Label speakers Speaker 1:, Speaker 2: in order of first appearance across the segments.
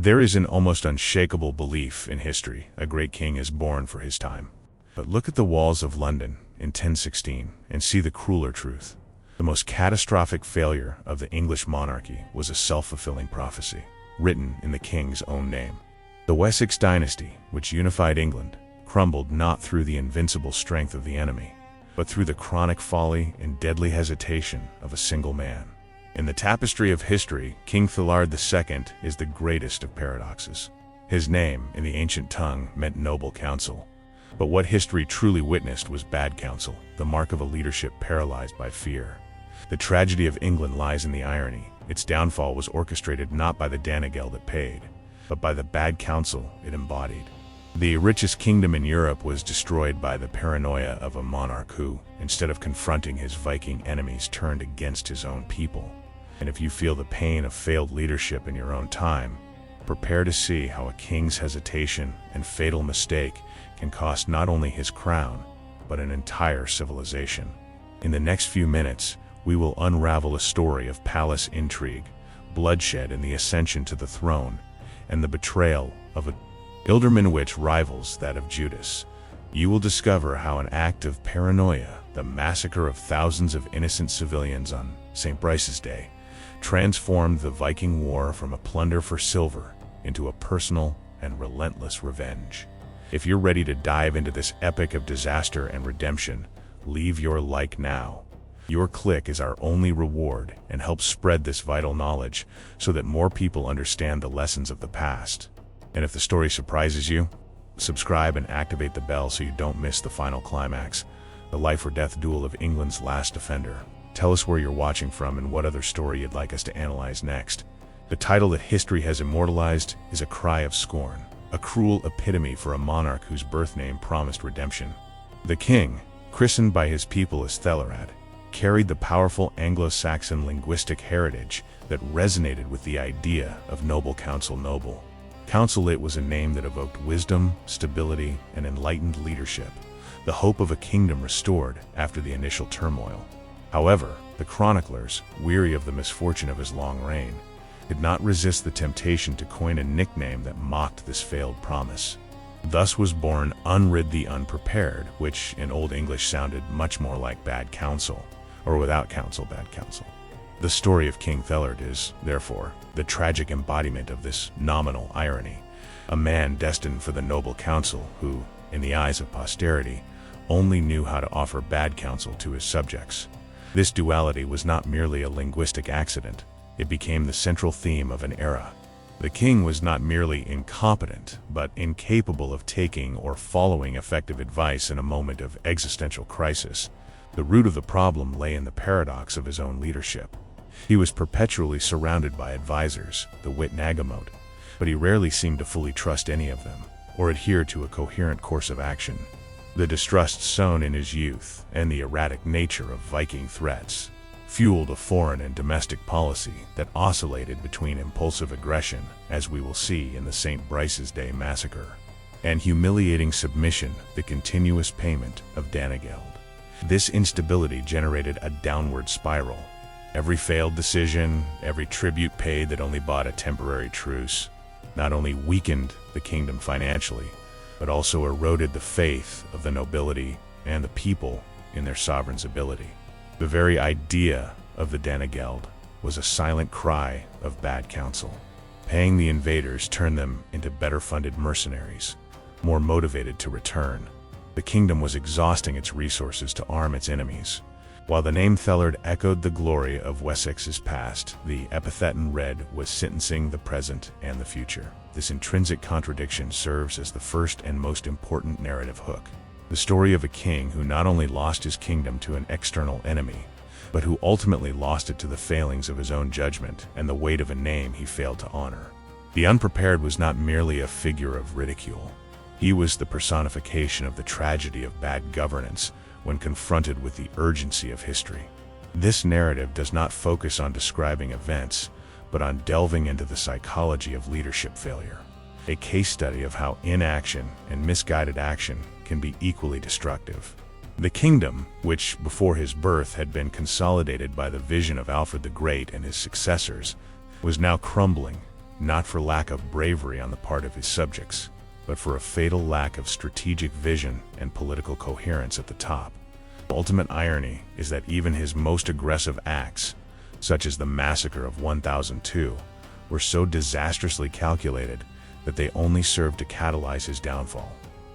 Speaker 1: There is an almost unshakable belief in history a great king is born for his time. But look at the walls of London in 1016 and see the crueler truth. The most catastrophic failure of the English monarchy was a self-fulfilling prophecy, written in the king's own name. The Wessex dynasty, which unified England, crumbled not through the invincible strength of the enemy, but through the chronic folly and deadly hesitation of a single man. In the tapestry of history, King Aethelred II is the greatest of paradoxes. His name, in the ancient tongue, meant noble counsel. But what history truly witnessed was bad counsel, the mark of a leadership paralyzed by fear. The tragedy of England lies in the irony. Its downfall was orchestrated not by the Danegeld it paid, but by the bad counsel it embodied. The richest kingdom in Europe was destroyed by the paranoia of a monarch who, instead of confronting his Viking enemies, turned against his own people. And if you feel the pain of failed leadership in your own time, prepare to see how a king's hesitation and fatal mistake can cost not only his crown, but an entire civilization. In the next few minutes, we will unravel a story of palace intrigue, bloodshed in the ascension to the throne, and the betrayal of a Ealdorman which rivals that of Judas. You will discover how an act of paranoia, the massacre of thousands of innocent civilians on St. Brice's Day, transformed the Viking War from a plunder for silver into a personal and relentless revenge. If you're ready to dive into this epic of disaster and redemption, leave your like now. Your click is our only reward and helps spread this vital knowledge so that more people understand the lessons of the past. And if the story surprises you, subscribe and activate the bell so you don't miss the final climax, the life or death duel of England's last defender. Tell us where you're watching from and what other story you'd like us to analyze next. The title that history has immortalized is A Cry of Scorn, a cruel epitome for a monarch whose birth name promised redemption. The king, christened by his people as Aethelred, carried the powerful Anglo-Saxon linguistic heritage that resonated with the idea of noble counsel noble. Consulate was a name that evoked wisdom, stability, and enlightened leadership, the hope of a kingdom restored after the initial turmoil. However, the chroniclers, weary of the misfortune of his long reign, could not resist the temptation to coin a nickname that mocked this failed promise. Thus was born Unread the Unprepared, which in Old English sounded much more like bad counsel, or without counsel, bad counsel. The story of King Aethelred is, therefore, the tragic embodiment of this nominal irony, a man destined for the noble counsel who, in the eyes of posterity, only knew how to offer bad counsel to his subjects. This duality was not merely a linguistic accident, it became the central theme of an era. The king was not merely incompetent, but incapable of taking or following effective advice in a moment of existential crisis. The root of the problem lay in the paradox of his own leadership. He was perpetually surrounded by advisors, the wit Nagamot, but he rarely seemed to fully trust any of them, or adhere to a coherent course of action. The distrust sown in his youth, and the erratic nature of Viking threats, fueled a foreign and domestic policy that oscillated between impulsive aggression, as we will see in the St. Brice's Day massacre, and humiliating submission, the continuous payment of Danegeld. This instability generated a downward spiral. Every failed decision, every tribute paid that only bought a temporary truce, not only weakened the kingdom financially, but also eroded the faith of the nobility and the people in their sovereign's ability. The very idea of the Danegeld was a silent cry of bad counsel. Paying the invaders turned them into better-funded mercenaries, more motivated to return. The kingdom was exhausting its resources to arm its enemies. While the name Aethelred echoed the glory of Wessex's past, the epithet Unread was sentencing the present and the future. This intrinsic contradiction serves as the first and most important narrative hook. The story of a king who not only lost his kingdom to an external enemy, but who ultimately lost it to the failings of his own judgment and the weight of a name he failed to honor. The unprepared was not merely a figure of ridicule. He was the personification of the tragedy of bad governance when confronted with the urgency of history. This narrative does not focus on describing events, but on delving into the psychology of leadership failure, a case study of how inaction and misguided action can be equally destructive. The kingdom, which before his birth had been consolidated by the vision of Alfred the Great and his successors, was now crumbling, not for lack of bravery on the part of his subjects, but for a fatal lack of strategic vision and political coherence at the top. The ultimate irony is that even his most aggressive acts, such as the Massacre of 1002, were so disastrously calculated that they only served to catalyze his downfall.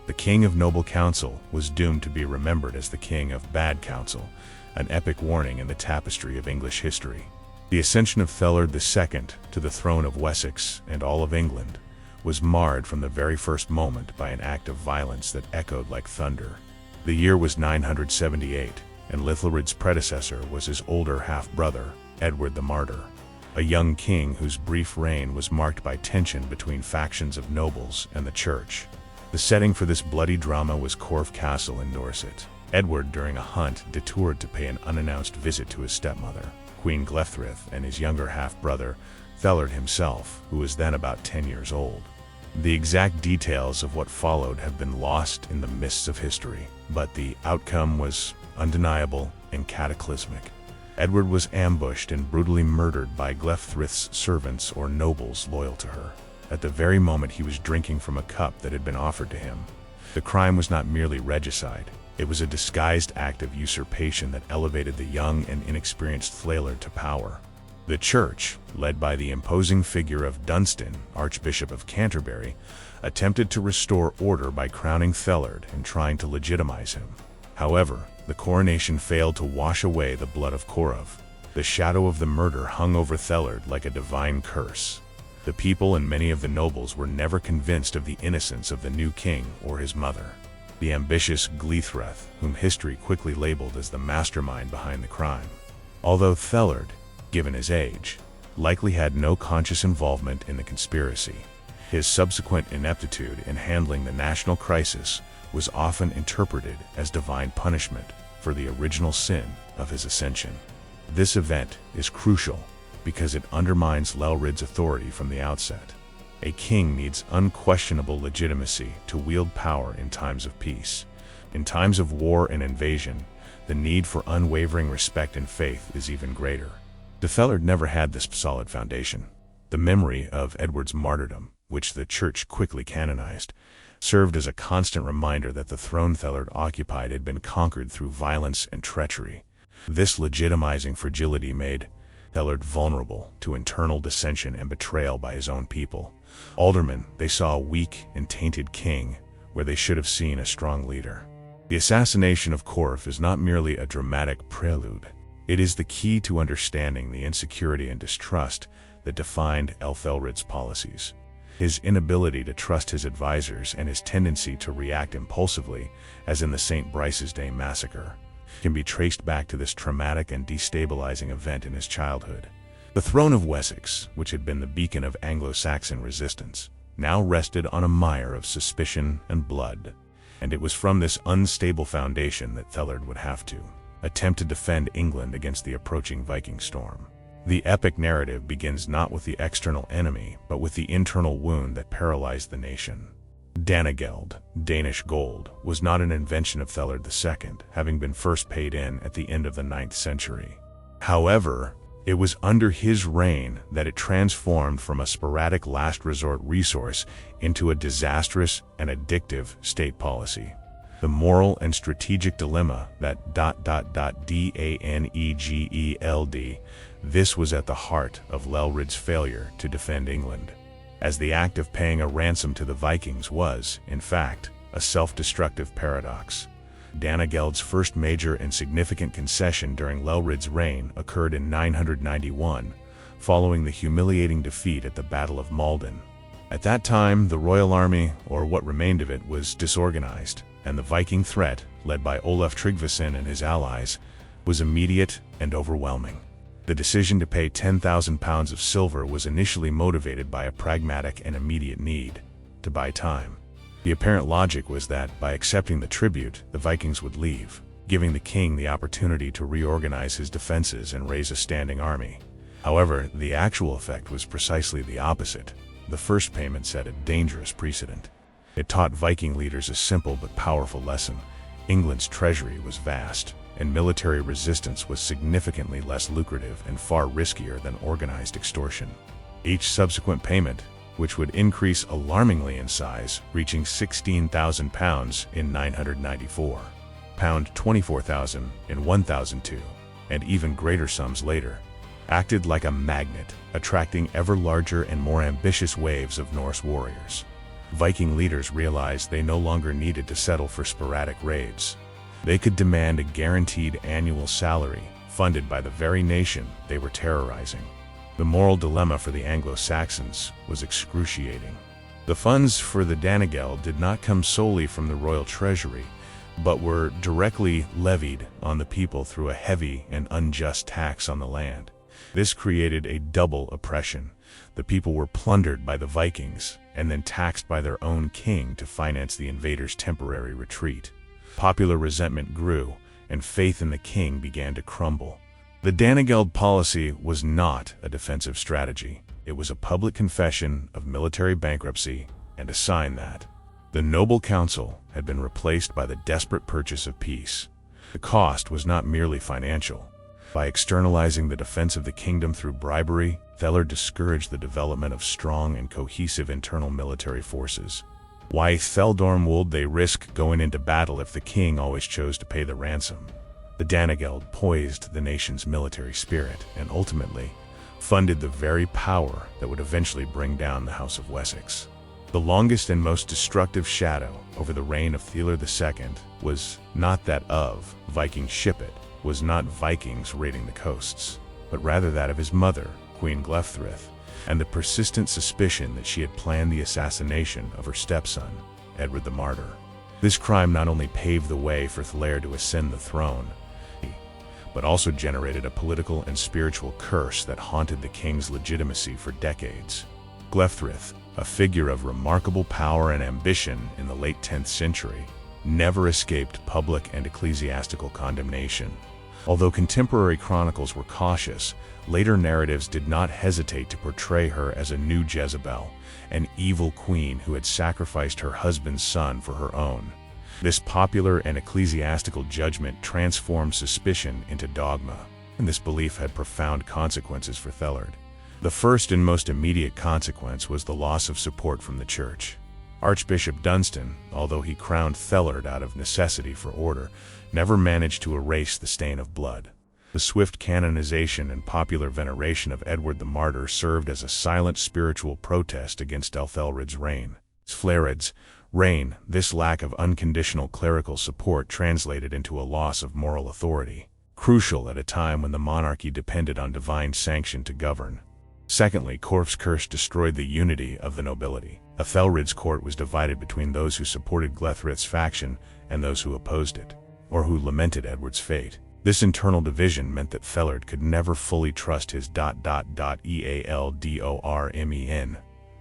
Speaker 1: The king of noble counsel was doomed to be remembered as the king of bad counsel, an epic warning in the tapestry of English history. The ascension of Aethelred II to the throne of Wessex and all of England was marred from the very first moment by an act of violence that echoed like thunder. The year was 978, and Aethelred's predecessor was his older half-brother, Edward the Martyr, a young king whose brief reign was marked by tension between factions of nobles and the church. The setting for this bloody drama was Corfe Castle in Dorset. Edward, during a hunt, detoured to pay an unannounced visit to his stepmother, Queen Glefthryth, and his younger half-brother, Aethelred himself, who was then about 10 years old. The exact details of what followed have been lost in the mists of history, but the outcome was undeniable and cataclysmic. Edward was ambushed and brutally murdered by Glefthryth's servants or nobles loyal to her, at the very moment he was drinking from a cup that had been offered to him. The crime was not merely regicide, it was a disguised act of usurpation that elevated the young and inexperienced Aethelred to power. The church, led by the imposing figure of Dunstan, Archbishop of Canterbury, attempted to restore order by crowning Aethelred and trying to legitimize him. However, the coronation failed to wash away the blood of Corfe. The shadow of the murder hung over Aethelred like a divine curse. The people and many of the nobles were never convinced of the innocence of the new king or his mother, the ambitious Glefthryth, whom history quickly labeled as the mastermind behind the crime. Although Aethelred, given his age, likely had no conscious involvement in the conspiracy, his subsequent ineptitude in handling the national crisis was often interpreted as divine punishment for the original sin of his ascension. This event is crucial because it undermines Aethelred's authority from the outset. A king needs unquestionable legitimacy to wield power in times of peace. In times of war and invasion, the need for unwavering respect and faith is even greater. Aethelred never had this solid foundation. The memory of Edward's martyrdom, which the church quickly canonized, served as a constant reminder that the throne Aethelred occupied had been conquered through violence and treachery. This legitimizing fragility made Aethelred vulnerable to internal dissension and betrayal by his own people. Aldermen, they saw a weak and tainted king where they should have seen a strong leader. The assassination of Corfe is not merely a dramatic prelude. It is the key to understanding the insecurity and distrust that defined Aethelred's policies. His inability to trust his advisors and his tendency to react impulsively, as in the St. Brice's Day massacre, can be traced back to this traumatic and destabilizing event in his childhood. The throne of Wessex, which had been the beacon of Anglo-Saxon resistance, now rested on a mire of suspicion and blood, and it was from this unstable foundation that Aethelred would have to attempt to defend England against the approaching Viking storm. The epic narrative begins not with the external enemy, but with the internal wound that paralyzed the nation. Danegeld, Danish gold, was not an invention of Aethelred II, having been first paid in at the end of the 9th century. However, it was under his reign that it transformed from a sporadic last resort resource into a disastrous and addictive state policy. The moral and strategic dilemma that Danegeld, this was at the heart of Aethelred's failure to defend England, as the act of paying a ransom to the Vikings was, in fact, a self-destructive paradox. Danegeld's first major and significant concession during Aethelred's reign occurred in 991, following the humiliating defeat at the Battle of Maldon. At that time, the royal army, or what remained of it, was disorganized, and the Viking threat, led by Olaf Tryggvason and his allies, was immediate and overwhelming. The decision to pay £10,000 of silver was initially motivated by a pragmatic and immediate need to buy time. The apparent logic was that, by accepting the tribute, the Vikings would leave, giving the king the opportunity to reorganize his defenses and raise a standing army. However, the actual effect was precisely the opposite. The first payment set a dangerous precedent. It taught Viking leaders a simple but powerful lesson. England's treasury was vast, and military resistance was significantly less lucrative and far riskier than organized extortion. Each subsequent payment, which would increase alarmingly in size, reaching £16,000 in 994, £24,000 in 1002, and even greater sums later, acted like a magnet, attracting ever larger and more ambitious waves of Norse warriors. Viking leaders realized they no longer needed to settle for sporadic raids. They could demand a guaranteed annual salary, funded by the very nation they were terrorizing. The moral dilemma for the Anglo-Saxons was excruciating. The funds for the Danegeld did not come solely from the royal treasury, but were directly levied on the people through a heavy and unjust tax on the land. This created a double oppression. The people were plundered by the Vikings and then taxed by their own king to finance the invaders' temporary retreat. Popular resentment grew, and faith in the king began to crumble. The Danegeld policy was not a defensive strategy. It was a public confession of military bankruptcy and a sign that the noble council had been replaced by the desperate purchase of peace. The cost was not merely financial. By externalizing the defense of the kingdom through bribery, Aethelred discouraged the development of strong and cohesive internal military forces. Why Theldorm would they risk going into battle if the king always chose to pay the ransom? The Danegeld poised the nation's military spirit and ultimately funded the very power that would eventually bring down the House of Wessex. The longest and most destructive shadow over the reign of Aethelred II was not that of Viking ship-it, was not Vikings raiding the coasts, but rather that of his mother, Queen Glefthryth, and the persistent suspicion that she had planned the assassination of her stepson, Edward the Martyr. This crime not only paved the way for Aethelred to ascend the throne, but also generated a political and spiritual curse that haunted the king's legitimacy for decades. Glefthryth, a figure of remarkable power and ambition in the late 10th century, never escaped public and ecclesiastical condemnation. Although contemporary chronicles were cautious, later narratives did not hesitate to portray her as a new Jezebel, an evil queen who had sacrificed her husband's son for her own. This popular and ecclesiastical judgment transformed suspicion into dogma, and this belief had profound consequences for Aethelred. The first and most immediate consequence was the loss of support from the church. Archbishop Dunstan, although he crowned Aethelred out of necessity for order, never managed to erase the stain of blood. The swift canonization and popular veneration of Edward the Martyr served as a silent spiritual protest against Aethelred's reign. Aethelred's reign, this lack of unconditional clerical support translated into a loss of moral authority, crucial at a time when the monarchy depended on divine sanction to govern. Secondly, Corf's curse destroyed the unity of the nobility. Aethelred's court was divided between those who supported Glefthryth's faction and those who opposed it, or who lamented Edward's fate. This internal division meant that Aethelred could never fully trust his Ealdormen.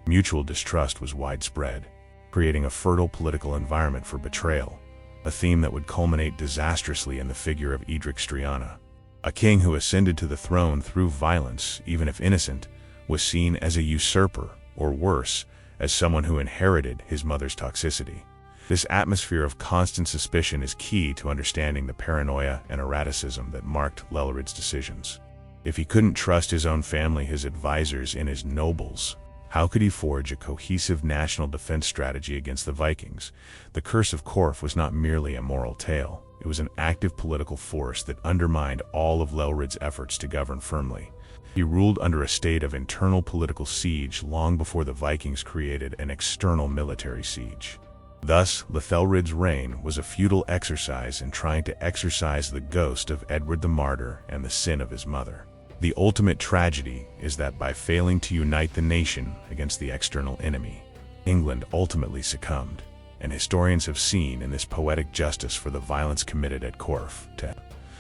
Speaker 1: Mutual distrust was widespread, creating a fertile political environment for betrayal, a theme that would culminate disastrously in the figure of Eadric Streona. A king who ascended to the throne through violence, even if innocent, was seen as a usurper, or worse, as someone who inherited his mother's toxicity. This atmosphere of constant suspicion is key to understanding the paranoia and erraticism that marked Aethelred's decisions. If he couldn't trust his own family, his advisors, and his nobles, how could he forge a cohesive national defense strategy against the Vikings? The Curse of Corf was not merely a moral tale. It was an active political force that undermined all of Aethelred's efforts to govern firmly. He ruled under a state of internal political siege long before the Vikings created an external military siege. Thus, Aethelred's reign was a futile exercise in trying to exorcise the ghost of Edward the Martyr and the sin of his mother. The ultimate tragedy is that by failing to unite the nation against the external enemy, England ultimately succumbed, and historians have seen in this poetic justice for the violence committed at Corf. To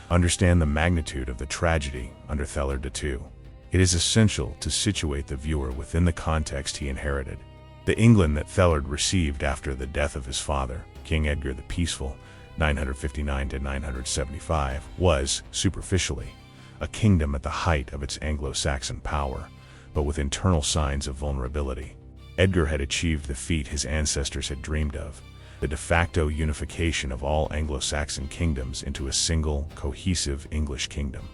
Speaker 1: understand the magnitude of the tragedy under Aethelred II, it is essential to situate the viewer within the context he inherited. The England that Aethelred received after the death of his father, King Edgar the Peaceful, 959 to 975, was, superficially, a kingdom at the height of its Anglo-Saxon power, but with internal signs of vulnerability. Edgar had achieved the feat his ancestors had dreamed of, the de facto unification of all Anglo-Saxon kingdoms into a single, cohesive English kingdom.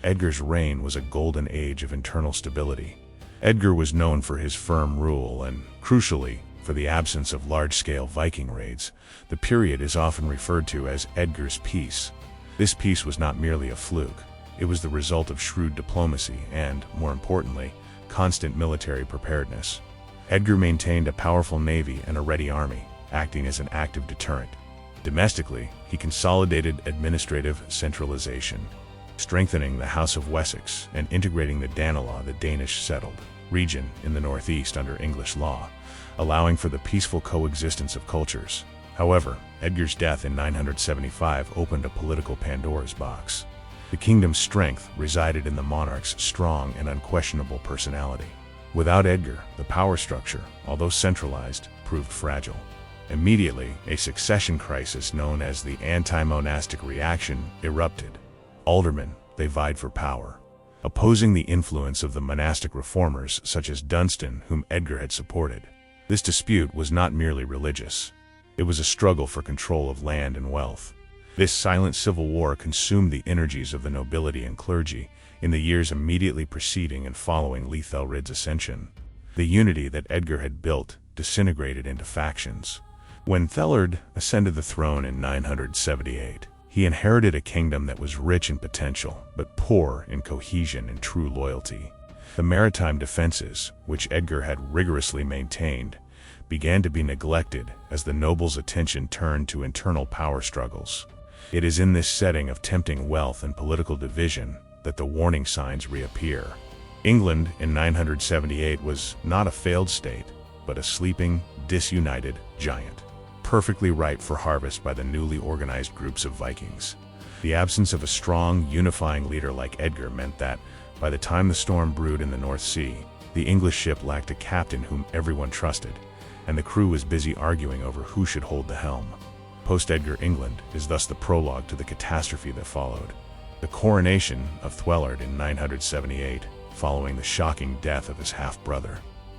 Speaker 1: Edgar's reign was a golden age of internal stability, Edgar was known for his firm rule and, crucially, for the absence of large-scale Viking raids. The period is often referred to as Edgar's Peace. This peace was not merely a fluke. It was the result of shrewd diplomacy and, more importantly, constant military preparedness. Edgar maintained a powerful navy and a ready army, acting as an active deterrent. Domestically, he consolidated administrative centralization, strengthening the House of Wessex and integrating the Danelaw, the Danish-settled region in the northeast under English law, allowing for the peaceful coexistence of cultures. However, Edgar's death in 975 opened a political Pandora's box. The kingdom's strength resided in the monarch's strong and unquestionable personality. Without Edgar, the power structure, although centralized, proved fragile. Immediately, a succession crisis known as the anti-monastic reaction erupted. Aldermen, they vied for power, opposing the influence of the monastic reformers such as Dunstan, whom Edgar had supported. This dispute was not merely religious. It was a struggle for control of land and wealth. This silent civil war consumed the energies of the nobility and clergy in the years immediately preceding and following Aethelred's ascension. The unity that Edgar had built disintegrated into factions. When Aethelred ascended the throne in 978, he inherited a kingdom that was rich in potential, but poor in cohesion and true loyalty. The maritime defenses, which Edgar had rigorously maintained, began to be neglected as the nobles' attention turned to internal power struggles. It is in this setting of tempting wealth and political division that the warning signs reappear. England in 978 was not a failed state, but a sleeping, disunited giant, perfectly ripe for harvest by the newly organized groups of Vikings. The absence of a strong, unifying leader like Edgar meant that, by the time the storm brewed in the North Sea, the English ship lacked a captain whom everyone trusted, and the crew was busy arguing over who should hold the helm. Post-Edgar England is thus the prologue to the catastrophe that followed. The coronation of Aethelred in 978, following the shocking death of his half-brother,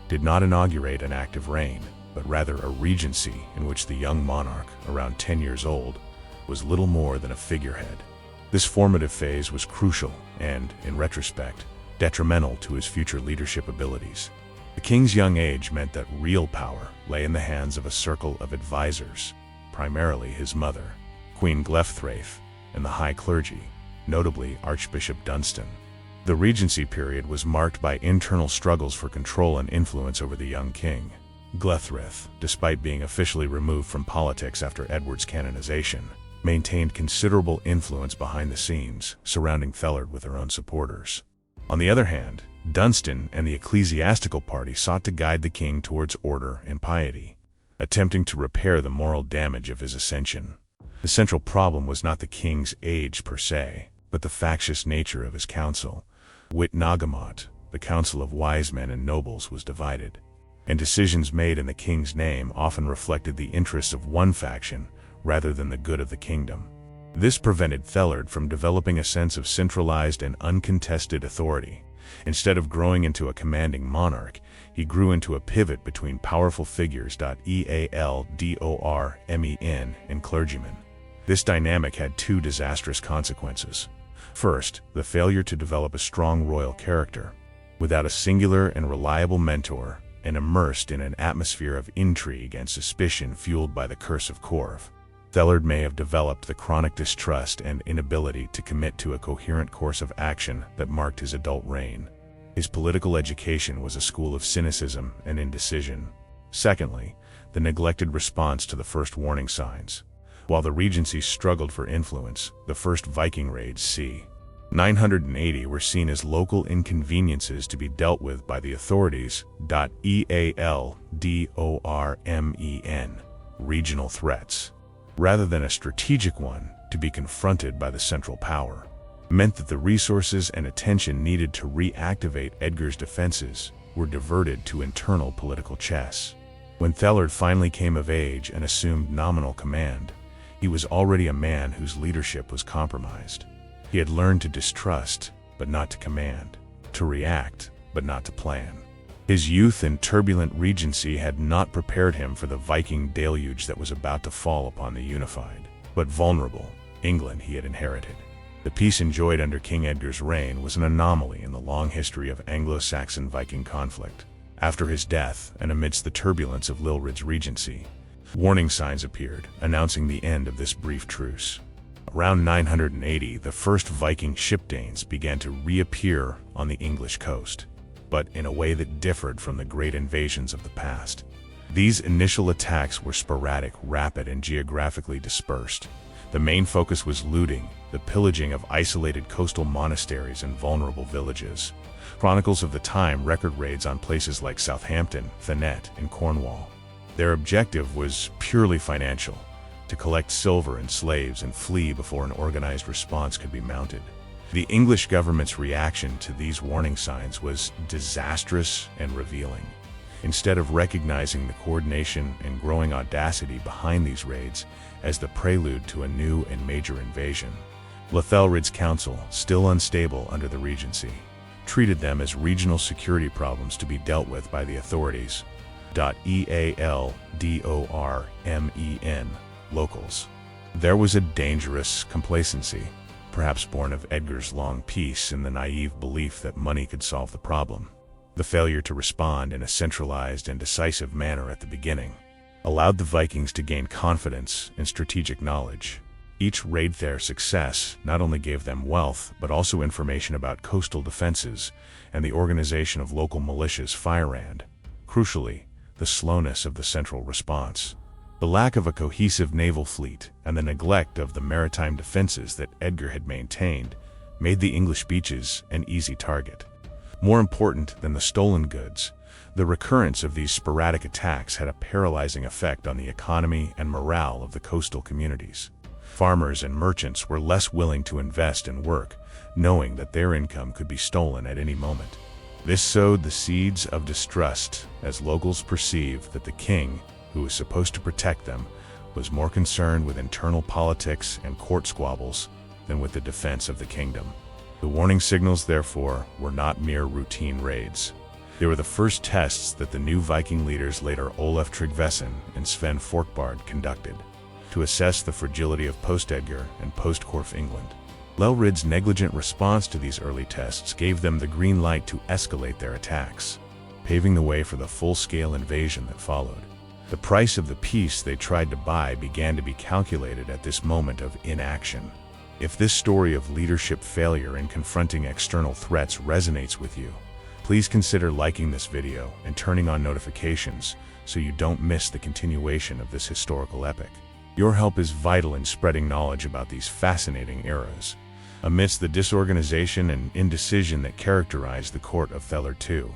Speaker 1: did not inaugurate an active reign, but rather a regency in which the young monarch, around 10 years old, was little more than a figurehead. This formative phase was crucial and, in retrospect, detrimental to his future leadership abilities. The king's young age meant that real power lay in the hands of a circle of advisors, primarily his mother, Queen Gleiththraith, and the high clergy, notably Archbishop Dunstan. The regency period was marked by internal struggles for control and influence over the young king. Gleiththraith, despite being officially removed from politics after Edward's canonization, maintained considerable influence behind the scenes, surrounding Aethelred with her own supporters. On the other hand, Dunstan and the ecclesiastical party sought to guide the king towards order and piety, attempting to repair the moral damage of his ascension. The central problem was not the king's age per se, but the factious nature of his council. Wit Nagamat, the council of wise men and nobles, was divided, and decisions made in the king's name often reflected the interests of one faction rather than the good of the kingdom. This prevented Aethelred from developing a sense of centralized and uncontested authority. Instead of growing into a commanding monarch, he grew into a pivot between powerful figures Ealdormen and clergymen. This dynamic had two disastrous consequences. First, the failure to develop a strong royal character. Without a singular and reliable mentor, and immersed in an atmosphere of intrigue and suspicion fueled by the curse of Corv, Aethelred may have developed the chronic distrust and inability to commit to a coherent course of action that marked his adult reign. His political education was a school of cynicism and indecision. Secondly, the neglected response to the first warning signs. While the regency struggled for influence, the first Viking raids c. 980 were seen as local inconveniences to be dealt with by the authorities. Ealdormen, regional threats, rather than a strategic one to be confronted by the central power, meant that the resources and attention needed to reactivate Edgar's defenses were diverted to internal political chess. When Aethelred finally came of age and assumed nominal command, he was already a man whose leadership was compromised. He had learned to distrust, but not to command, to react, but not to plan. His youth and turbulent regency had not prepared him for the Viking deluge that was about to fall upon the unified, but vulnerable, England he had inherited. The peace enjoyed under King Edgar's reign was an anomaly in the long history of Anglo-Saxon Viking conflict. After his death, and amidst the turbulence of Aethelred's regency, warning signs appeared, announcing the end of this brief truce. Around 980, the first Viking shipdanes began to reappear on the English coast, but in a way that differed from the great invasions of the past. These initial attacks were sporadic, rapid, and geographically dispersed. The main focus was looting, the pillaging of isolated coastal monasteries and vulnerable villages. Chronicles of the time record raids on places like Southampton, Thanet, and Cornwall. Their objective was purely financial, to collect silver and slaves and flee before an organized response could be mounted. The English government's reaction to these warning signs was disastrous and revealing. Instead of recognizing the coordination and growing audacity behind these raids as the prelude to a new and major invasion, Aethelred's council, still unstable under the regency, treated them as regional security problems to be dealt with by the authorities. EALDORMEN, locals. There was a dangerous complacency, perhaps born of Edgar's long peace and the naive belief that money could solve the problem. The failure to respond in a centralized and decisive manner at the beginning allowed the Vikings to gain confidence and strategic knowledge. Each raid their success not only gave them wealth, but also information about coastal defenses and the organization of local militias firehand. Crucially, the slowness of the central response, the lack of a cohesive naval fleet, and the neglect of the maritime defenses that Edgar had maintained made the English beaches an easy target. More important than the stolen goods, the recurrence of these sporadic attacks had a paralyzing effect on the economy and morale of the coastal communities. Farmers and merchants were less willing to invest and work, knowing that their income could be stolen at any moment. This sowed the seeds of distrust, as locals perceived that the king, who was supposed to protect them, was more concerned with internal politics and court squabbles than with the defense of the kingdom. The warning signals, therefore, were not mere routine raids. They were the first tests that the new Viking leaders, later Olaf Tryggvason and Sven Forkbeard, conducted to assess the fragility of post-Edgar and post-Corf England. Aethelred's negligent response to these early tests gave them the green light to escalate their attacks, paving the way for the full-scale invasion that followed. The price of the peace they tried to buy began to be calculated at this moment of inaction. If this story of leadership failure in confronting external threats resonates with you, please consider liking this video and turning on notifications so you don't miss the continuation of this historical epic. Your help is vital in spreading knowledge about these fascinating eras. Amidst the disorganization and indecision that characterized the court of Aethelred II,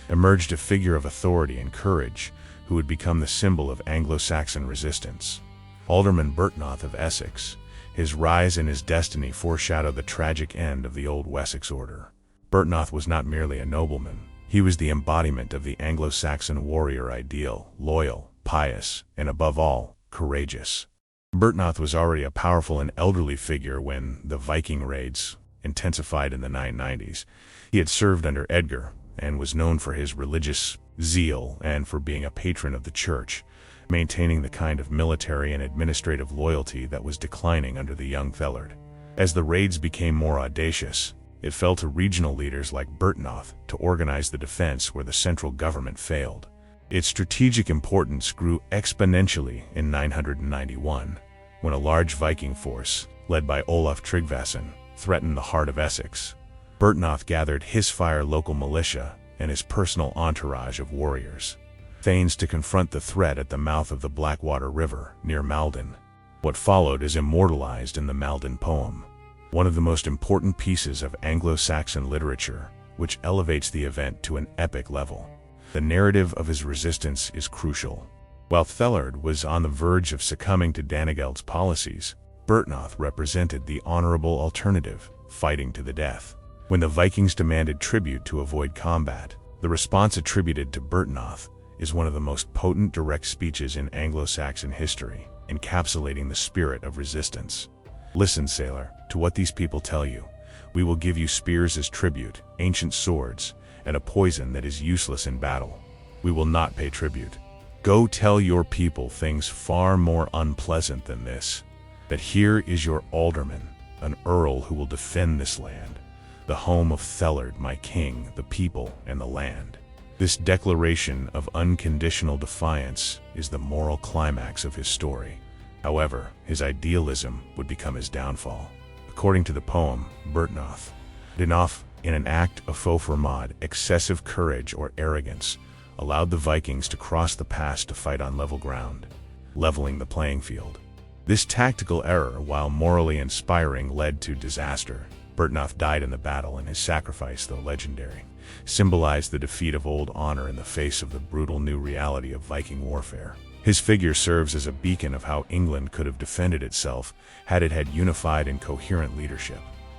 Speaker 1: emerged a figure of authority and courage who would become the symbol of Anglo-Saxon resistance. Alderman Byrhtnoth of Essex. His rise and his destiny foreshadow the tragic end of the old Wessex order. Byrhtnoth was not merely a nobleman. He was the embodiment of the Anglo-Saxon warrior ideal, loyal, pious, and above all, courageous. Byrhtnoth was already a powerful and elderly figure when the Viking raids intensified in the 990s. He had served under Edgar and was known for his religious zeal and for being a patron of the church, maintaining the kind of military and administrative loyalty that was declining under the young Aethelred. As the raids became more audacious, it fell to regional leaders like Byrhtnoth to organize the defense where the central government failed. Its strategic importance grew exponentially in 991, when a large Viking force, led by Olaf Tryggvason, threatened the heart of Essex. Byrhtnoth gathered his local militia and his personal entourage of warriors, thanes to confront the threat at the mouth of the Blackwater River, near Maldon. What followed is immortalized in the Maldon poem, one of the most important pieces of Anglo-Saxon literature, which elevates the event to an epic level. The narrative of his resistance is crucial. While Aethelred was on the verge of succumbing to Danegeld's policies, Byrhtnoth represented the honorable alternative, fighting to the death. When the Vikings demanded tribute to avoid combat, the response attributed to Byrhtnoth is one of the most potent direct speeches in Anglo-Saxon history, encapsulating the spirit of resistance. Listen, sailor, to what these people tell you. We will give you spears as tribute, ancient swords, and a poison that is useless in battle. We will not pay tribute. Go tell your people things far more unpleasant than this, that here is your alderman, an earl who will defend this land, the home of Aethelred, my king, the people, and the land. This declaration of unconditional defiance is the moral climax of his story. However, his idealism would become his downfall. According to the poem, Bertnoth, in an act of faux format, excessive courage or arrogance, allowed the Vikings to cross the pass to fight on level ground, leveling the playing field. This tactical error, while morally inspiring, led to disaster. Bertnoth died in the battle, and his sacrifice, though legendary, symbolized the defeat of old honor in the face of the brutal new reality of Viking warfare. His figure serves as a beacon of how England could have defended itself had it had unified and coherent leadership.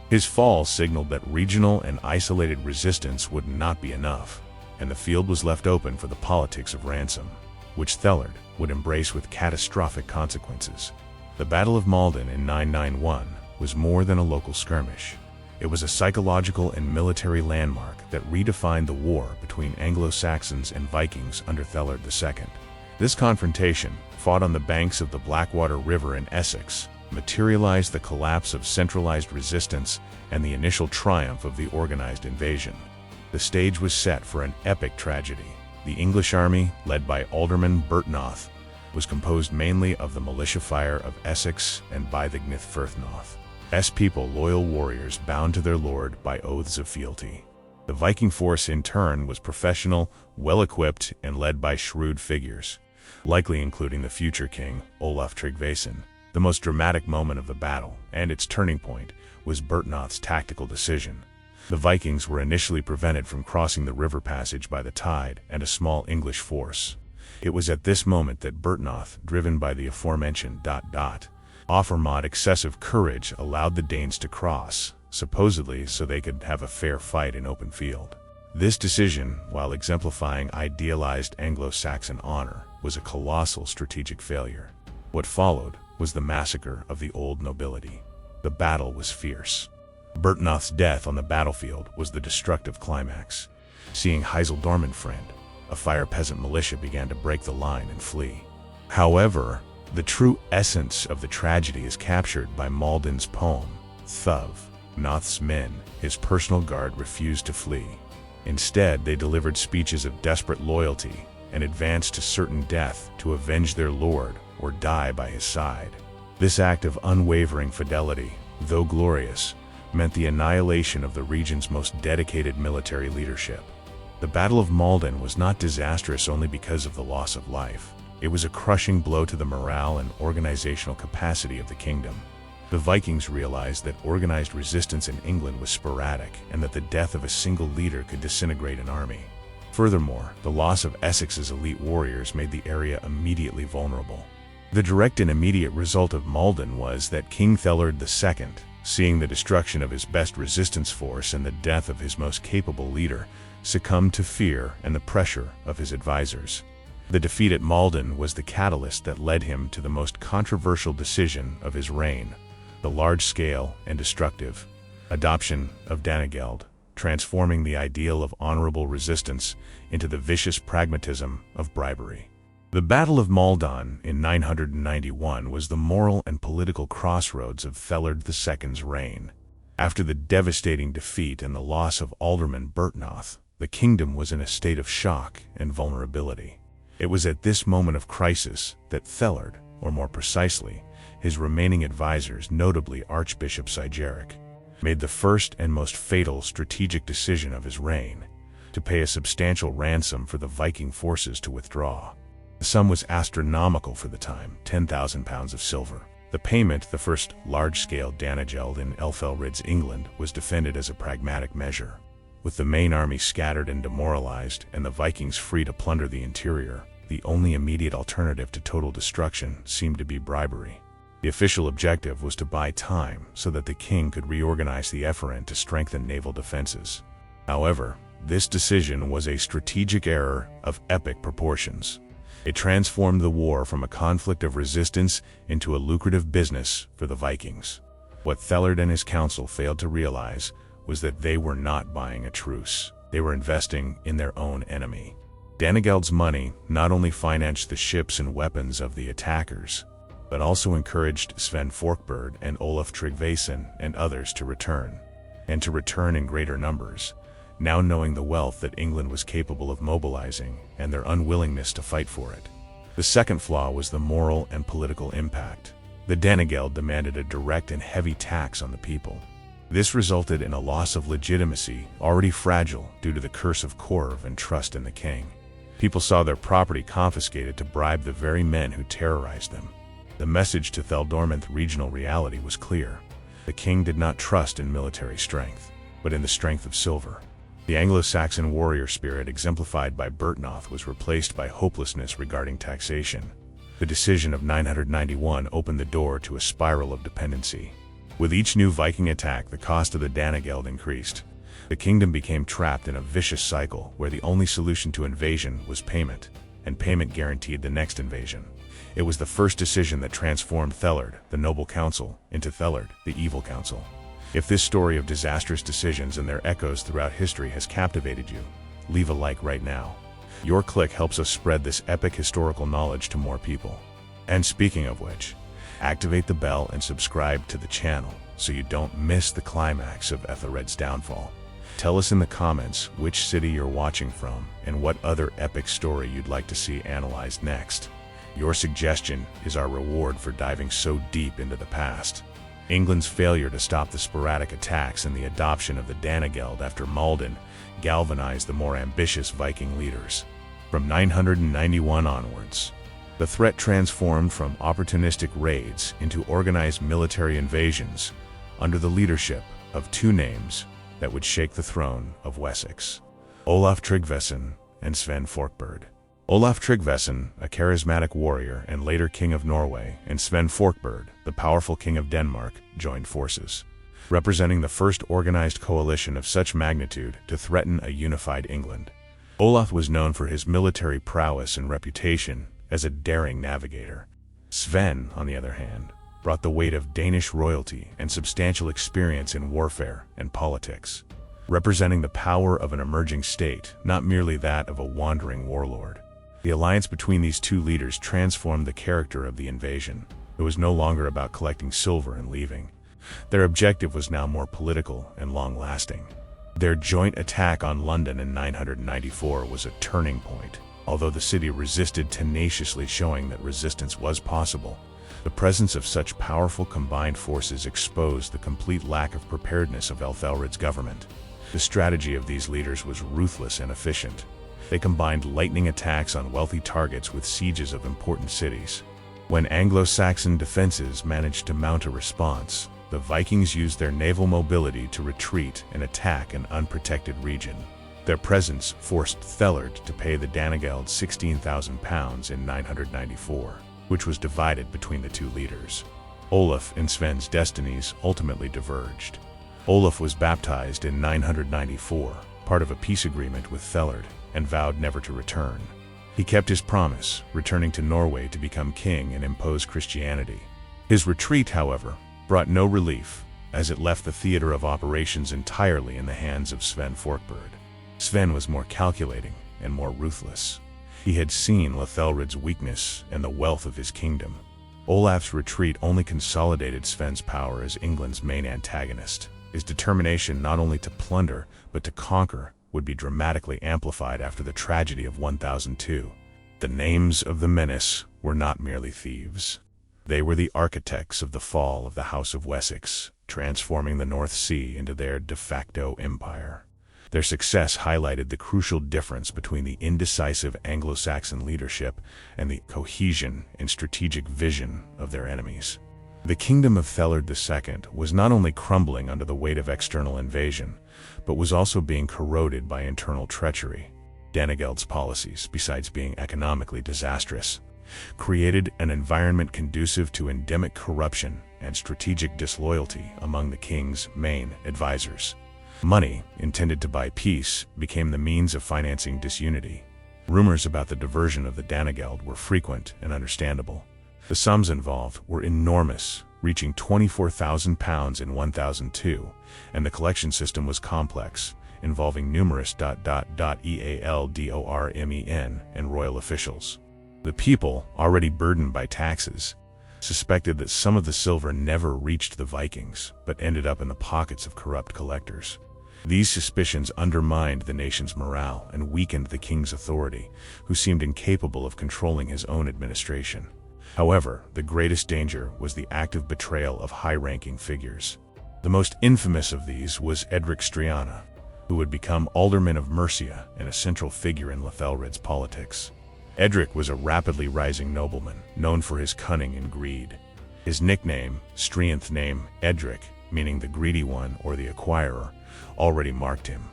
Speaker 1: His fall signaled that regional and isolated resistance would not be enough, and the field was left open for the politics of ransom, which Aethelred would embrace with catastrophic consequences. The Battle of Maldon in 991 was more than a local skirmish. It was a psychological and military landmark that redefined the war between Anglo-Saxons and Vikings under Aethelred II. This confrontation, fought on the banks of the Blackwater River in Essex, materialized the collapse of centralized resistance and the initial triumph of the organized invasion. The stage was set for an epic tragedy. The English army, led by Alderman Bertnoth, was composed mainly of the militia fire of Essex and by the Gnythferthnoth's people, loyal warriors bound to their lord by oaths of fealty. The Viking force, in turn, was professional, well-equipped, and led by shrewd figures, likely including the future king, Olaf Tryggvason. The most dramatic moment of the battle, and its turning point, was Bertnoth's tactical decision. The Vikings were initially prevented from crossing the river passage by the tide and a small English force. It was at this moment that Bertnoth, driven by the aforementioned Offermod excessive courage, allowed the Danes to cross, supposedly so they could have a fair fight in open field. This decision, while exemplifying idealized Anglo-Saxon honor, was a colossal strategic failure. What followed was the massacre of the old nobility. The battle was fierce. Bertnoth's death on the battlefield was the destructive climax. Seeing Heiseldormenfriend, a fire peasant militia began to break the line and flee. However, the true essence of the tragedy is captured by Maldon's poem, Thuv. Noth's men, his personal guard, refused to flee. Instead, they delivered speeches of desperate loyalty and advanced to certain death to avenge their lord or die by his side. This act of unwavering fidelity, though glorious, meant the annihilation of the region's most dedicated military leadership. The Battle of Maldon was not disastrous only because of the loss of life. It was a crushing blow to the morale and organizational capacity of the kingdom. The Vikings realized that organized resistance in England was sporadic and that the death of a single leader could disintegrate an army. Furthermore, the loss of Essex's elite warriors made the area immediately vulnerable. The direct and immediate result of Maldon was that King Aethelred II, seeing the destruction of his best resistance force and the death of his most capable leader, succumbed to fear and the pressure of his advisors. The defeat at Maldon was the catalyst that led him to the most controversial decision of his reign, the large-scale and destructive adoption of Danegeld, transforming the ideal of honorable resistance into the vicious pragmatism of bribery. The Battle of Maldon in 991 was the moral and political crossroads of Aethelred II's reign. After the devastating defeat and the loss of Alderman Bertnoth, the kingdom was in a state of shock and vulnerability. It was at this moment of crisis that Aethelred, or more precisely, his remaining advisors, notably Archbishop Sigeric, made the first and most fatal strategic decision of his reign, to pay a substantial ransom for the Viking forces to withdraw. The sum was astronomical for the time, 10,000 pounds of silver. The payment, the first large-scale Danegeld in Aethelred's England, was defended as a pragmatic measure. With the main army scattered and demoralized, and the Vikings free to plunder the interior, the only immediate alternative to total destruction seemed to be bribery. The official objective was to buy time so that the king could reorganize the Ephorent to strengthen naval defenses. However, this decision was a strategic error of epic proportions. It transformed the war from a conflict of resistance into a lucrative business for the Vikings. What Aethelred and his council failed to realize was that they were not buying a truce. They were investing in their own enemy. Danegeld's money not only financed the ships and weapons of the attackers, but also encouraged Sven Forkbeard and Olaf Tryggvason and others to return, and to return in greater numbers, now knowing the wealth that England was capable of mobilizing and their unwillingness to fight for it. The second flaw was the moral and political impact. The Danegeld demanded a direct and heavy tax on the people. This resulted in a loss of legitimacy already fragile due to the curse of Corv and trust in the king. People saw their property confiscated to bribe the very men who terrorized them. The message to Theldormith regional reality was clear. The king did not trust in military strength, but in the strength of silver. The Anglo-Saxon warrior spirit exemplified by Bertnoth was replaced by hopelessness regarding taxation. The decision of 991 opened the door to a spiral of dependency. With each new Viking attack, the cost of the Danegeld increased. The kingdom became trapped in a vicious cycle where the only solution to invasion was payment, and payment guaranteed the next invasion. It was the first decision that transformed Aethelred, the noble council, into Aethelred, the evil council. If this story of disastrous decisions and their echoes throughout history has captivated you, leave a like right now. Your click helps us spread this epic historical knowledge to more people. And speaking of which, activate the bell and subscribe to the channel so you don't miss the climax of Aethelred's downfall. Tell us in the comments which city you're watching from and what other epic story you'd like to see analyzed next. Your suggestion is our reward for diving so deep into the past. England's failure to stop the sporadic attacks and the adoption of the Danegeld after Malden galvanized the more ambitious Viking leaders. From 991 onwards, the threat transformed from opportunistic raids into organized military invasions under the leadership of two names that would shake the throne of Wessex: Olaf Tryggvason and Sven Forkbeard. Olaf Tryggvason, a charismatic warrior and later king of Norway, and Sven Forkbeard, the powerful king of Denmark, joined forces, representing the first organized coalition of such magnitude to threaten a unified England. Olaf was known for his military prowess and reputation as a daring navigator. Sven, on the other hand, brought the weight of Danish royalty and substantial experience in warfare and politics, representing the power of an emerging state, not merely that of a wandering warlord. The alliance between these two leaders transformed the character of the invasion. It was no longer about collecting silver and leaving. Their objective was now more political and long-lasting. Their joint attack on London in 994 was a turning point. Although the city resisted tenaciously, showing that resistance was possible, the presence of such powerful combined forces exposed the complete lack of preparedness of Aethelred's government. The strategy of these leaders was ruthless and efficient. They combined lightning attacks on wealthy targets with sieges of important cities. When Anglo-Saxon defenses managed to mount a response, the Vikings used their naval mobility to retreat and attack an unprotected region. Their presence forced Aethelred to pay the Danegeld £16,000 in 994, which was divided between the two leaders. Olaf and Sven's destinies ultimately diverged. Olaf was baptized in 994, part of a peace agreement with Aethelred, and vowed never to return. He kept his promise, returning to Norway to become king and impose Christianity. His retreat, however, brought no relief, as it left the theater of operations entirely in the hands of Sven Forkbeard. Sven was more calculating and more ruthless. He had seen Aethelred's weakness and the wealth of his kingdom. Olaf's retreat only consolidated Sven's power as England's main antagonist. His determination not only to plunder, but to conquer, would be dramatically amplified after the tragedy of 1002. The names of the menace were not merely thieves. They were the architects of the fall of the House of Wessex, transforming the North Sea into their de facto empire. Their success highlighted the crucial difference between the indecisive Anglo-Saxon leadership and the cohesion and strategic vision of their enemies. The kingdom of Aethelred II was not only crumbling under the weight of external invasion, but was also being corroded by internal treachery. Danegeld's policies, besides being economically disastrous, created an environment conducive to endemic corruption and strategic disloyalty among the king's main advisors. Money, intended to buy peace, became the means of financing disunity. Rumors about the diversion of the Danegeld were frequent and understandable. The sums involved were enormous, reaching £24,000 in 1002, and the collection system was complex, involving numerous EALDORMEN and royal officials. The people, already burdened by taxes, suspected that some of the silver never reached the Vikings, but ended up in the pockets of corrupt collectors. These suspicions undermined the nation's morale and weakened the king's authority, who seemed incapable of controlling his own administration. However, the greatest danger was the active betrayal of high-ranking figures. The most infamous of these was Eadric Streona, who would become Alderman of Mercia and a central figure in Aethelred's politics. Eadric was a rapidly rising nobleman, known for his cunning and greed. His nickname, Streonth name Eadric, meaning the greedy one or the acquirer, already marked him.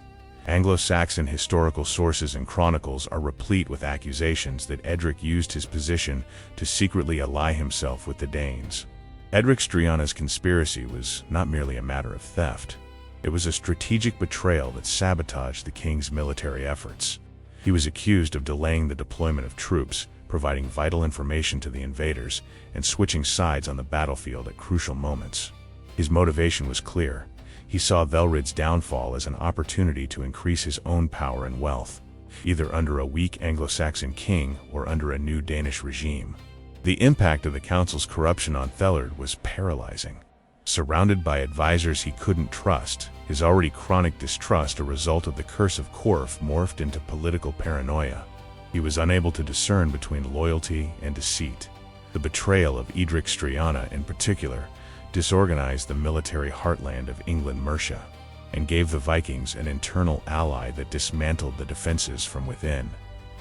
Speaker 1: Anglo-Saxon historical sources and chronicles are replete with accusations that Eadric used his position to secretly ally himself with the Danes. Eadric Streona's conspiracy was not merely a matter of theft. It was a strategic betrayal that sabotaged the king's military efforts. He was accused of delaying the deployment of troops, providing vital information to the invaders, and switching sides on the battlefield at crucial moments. His motivation was clear. He saw Aethelred's downfall as an opportunity to increase his own power and wealth, either under a weak Anglo-Saxon king or under a new Danish regime. The impact of the council's corruption on Aethelred was paralyzing. Surrounded by advisors he couldn't trust, his already chronic distrust, a result of the curse of Corf, morphed into political paranoia. He was unable to discern between loyalty and deceit. The betrayal of Eadric Streona, in particular, disorganized the military heartland of England Mercia, and gave the Vikings an internal ally that dismantled the defenses from within.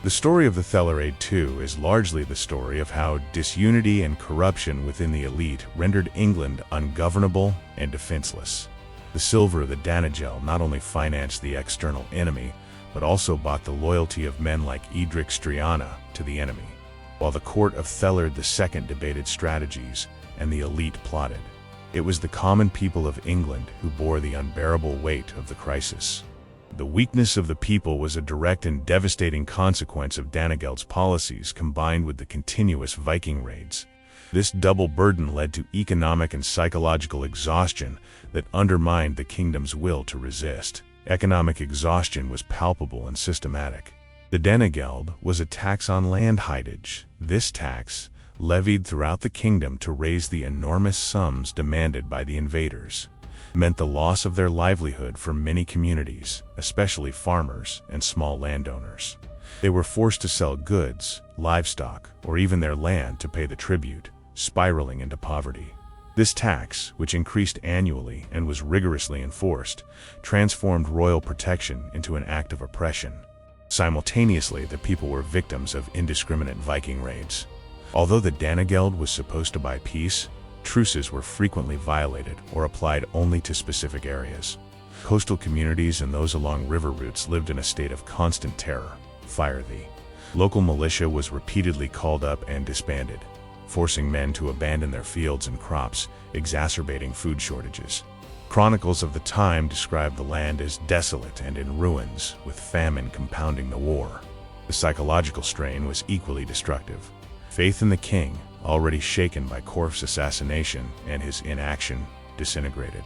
Speaker 1: The story of the Aethelred II is largely the story of how disunity and corruption within the elite rendered England ungovernable and defenseless. The silver of the Danegeld not only financed the external enemy, but also bought the loyalty of men like Eadric Streona to the enemy, while the court of Aethelred II debated strategies and the elite plotted. It was the common people of England who bore the unbearable weight of the crisis. The weakness of the people was a direct and devastating consequence of Danegeld's policies, combined with the continuous Viking raids. This double burden led to economic and psychological exhaustion that undermined the kingdom's will to resist. Economic exhaustion was palpable and systematic. The Danegeld was a tax on land hidage. This tax, levied throughout the kingdom to raise the enormous sums demanded by the invaders, meant the loss of their livelihood for many communities, especially farmers and small landowners. They were forced to sell goods, livestock, or even their land to pay the tribute, spiraling into poverty. This tax, which increased annually and was rigorously enforced, transformed royal protection into an act of oppression. Simultaneously, the people were victims of indiscriminate Viking raids. Although the Danegeld was supposed to buy peace, truces were frequently violated or applied only to specific areas. Coastal communities and those along river routes lived in a state of constant terror. Fire thee. Local militia was repeatedly called up and disbanded, forcing men to abandon their fields and crops, exacerbating food shortages. Chronicles of the time described the land as desolate and in ruins, with famine compounding the war. The psychological strain was equally destructive. Faith in the king, already shaken by Corf's assassination and his inaction, disintegrated.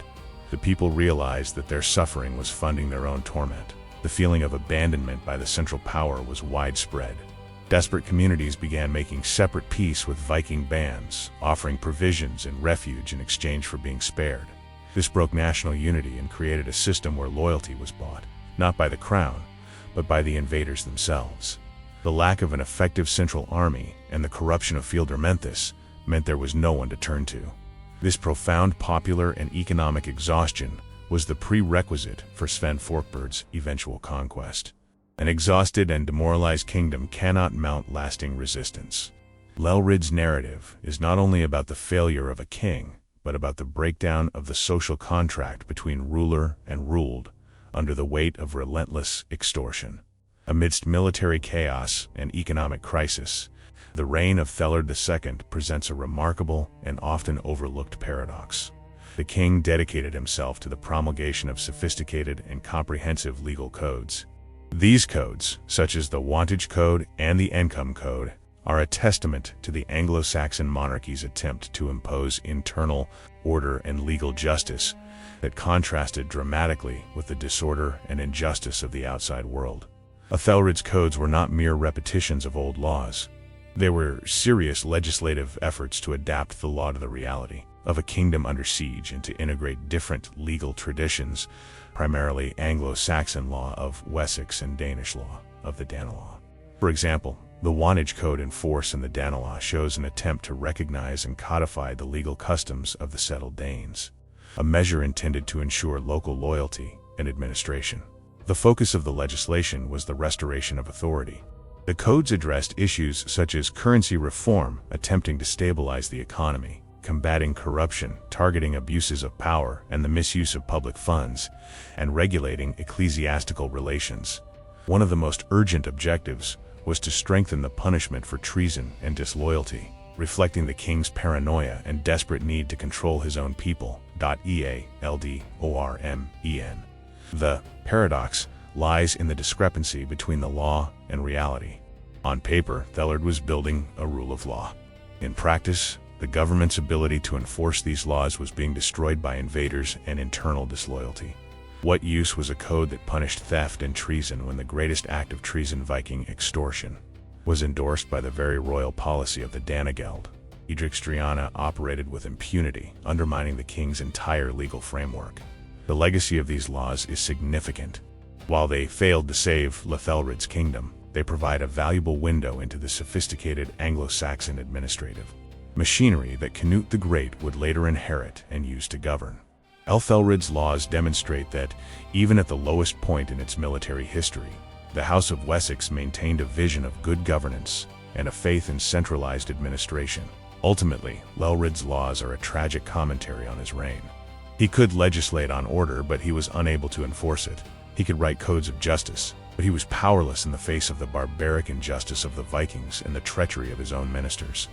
Speaker 1: The people realized that their suffering was funding their own torment. The feeling of abandonment by the central power was widespread. Desperate communities began making separate peace with Viking bands, offering provisions and refuge in exchange for being spared. This broke national unity and created a system where loyalty was bought, not by the crown, but by the invaders themselves. The lack of an effective central army and the corruption of Fielder Menthis meant there was no one to turn to. This profound popular and economic exhaustion was the prerequisite for Sven Forkbeard's eventual conquest. An exhausted and demoralized kingdom cannot mount lasting resistance. Aethelred's narrative is not only about the failure of a king, but about the breakdown of the social contract between ruler and ruled under the weight of relentless extortion. Amidst military chaos and economic crisis, the reign of Aethelred II presents a remarkable and often overlooked paradox. The king dedicated himself to the promulgation of sophisticated and comprehensive legal codes. These codes, such as the Wantage Code and the Encome Code, are a testament to the Anglo-Saxon monarchy's attempt to impose internal order and legal justice that contrasted dramatically with the disorder and injustice of the outside world. Aethelred's codes were not mere repetitions of old laws. There were serious legislative efforts to adapt the law to the reality of a kingdom under siege and to integrate different legal traditions, primarily Anglo-Saxon law of Wessex and Danish law of the Danelaw. For example, the Wantage Code in force in the Danelaw shows an attempt to recognize and codify the legal customs of the settled Danes, a measure intended to ensure local loyalty and administration. The focus of the legislation was the restoration of authority. The codes addressed issues such as currency reform, attempting to stabilize the economy, combating corruption, targeting abuses of power and the misuse of public funds, and regulating ecclesiastical relations. One of the most urgent objectives was to strengthen the punishment for treason and disloyalty, reflecting the king's paranoia and desperate need to control his own people. Ealdormen. The paradox lies in the discrepancy between the law and reality. On paper, Aethelred was building a rule of law. In practice, the government's ability to enforce these laws was being destroyed by invaders and internal disloyalty. What use was a code that punished theft and treason when the greatest act of treason, Viking extortion, was endorsed by the very royal policy of the Danegeld? Eadric Streona operated with impunity, undermining the king's entire legal framework. The legacy of these laws is significant. While they failed to save Aethelred's kingdom, they provide a valuable window into the sophisticated Anglo-Saxon administrative machinery that Canute the Great would later inherit and use to govern. Aethelred's laws demonstrate that, even at the lowest point in its military history, the House of Wessex maintained a vision of good governance and a faith in centralized administration. Ultimately, Aethelred's laws are a tragic commentary on his reign. He could legislate on order, but he was unable to enforce it. He could write codes of justice, but he was powerless in the face of the barbaric injustice of the Vikings and the treachery of his own ministers.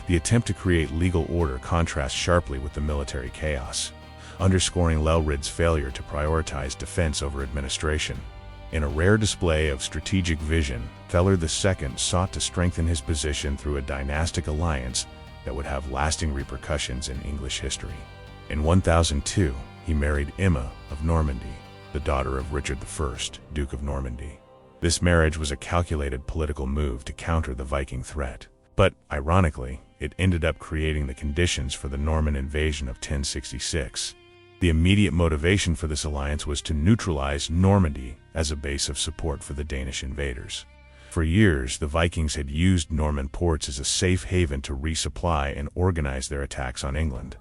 Speaker 1: The attempt to create legal order contrasts sharply with the military chaos, underscoring Aethelred's failure to prioritize defense over administration. In a rare display of strategic vision, Aethelred II sought to strengthen his position through a dynastic alliance that would have lasting repercussions in English history. In 1002, he married Emma of Normandy, the daughter of Richard I, Duke of Normandy. This marriage was a calculated political move to counter the Viking threat, but, ironically, it ended up creating the conditions for the Norman invasion of 1066. The immediate motivation for this alliance was to neutralize Normandy as a base of support for the Danish invaders. For years, the Vikings had used Norman ports as a safe haven to resupply and organize their attacks on England.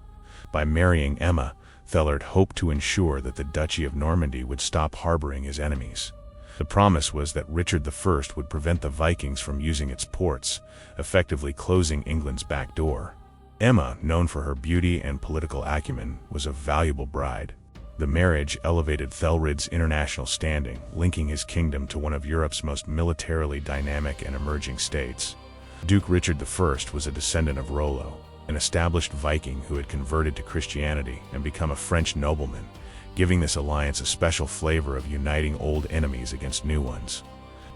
Speaker 1: By marrying Emma, Aethelred hoped to ensure that the Duchy of Normandy would stop harboring his enemies. The promise was that Richard I would prevent the Vikings from using its ports, effectively closing England's back door. Emma, known for her beauty and political acumen, was a valuable bride. The marriage elevated Aethelred's international standing, linking his kingdom to one of Europe's most militarily dynamic and emerging states. Duke Richard I was a descendant of Rollo, an established Viking who had converted to Christianity and become a French nobleman, giving this alliance a special flavor of uniting old enemies against new ones.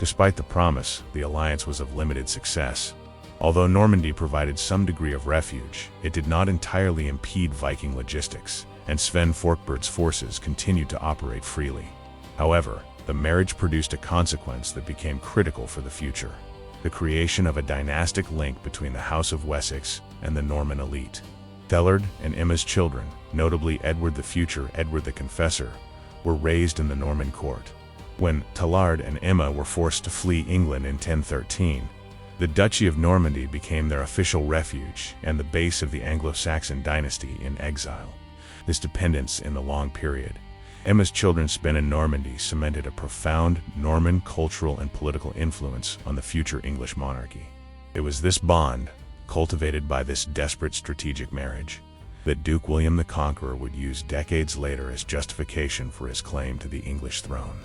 Speaker 1: Despite the promise, the alliance was of limited success. Although Normandy provided some degree of refuge, it did not entirely impede Viking logistics, and Sven Forkbeard's forces continued to operate freely. However, the marriage produced a consequence that became critical for the future: the creation of a dynastic link between the House of Wessex and the Norman elite. Aethelred and Emma's children, notably Edward the Future, Edward the Confessor, were raised in the Norman court. When Aethelred and Emma were forced to flee England in 1013, the Duchy of Normandy became their official refuge and the base of the Anglo-Saxon dynasty in exile. This dependence in the long period Emma's children spent in Normandy cemented a profound Norman cultural and political influence on the future English monarchy. It was this bond, cultivated by this desperate strategic marriage, that Duke William the Conqueror would use decades later as justification for his claim to the English throne.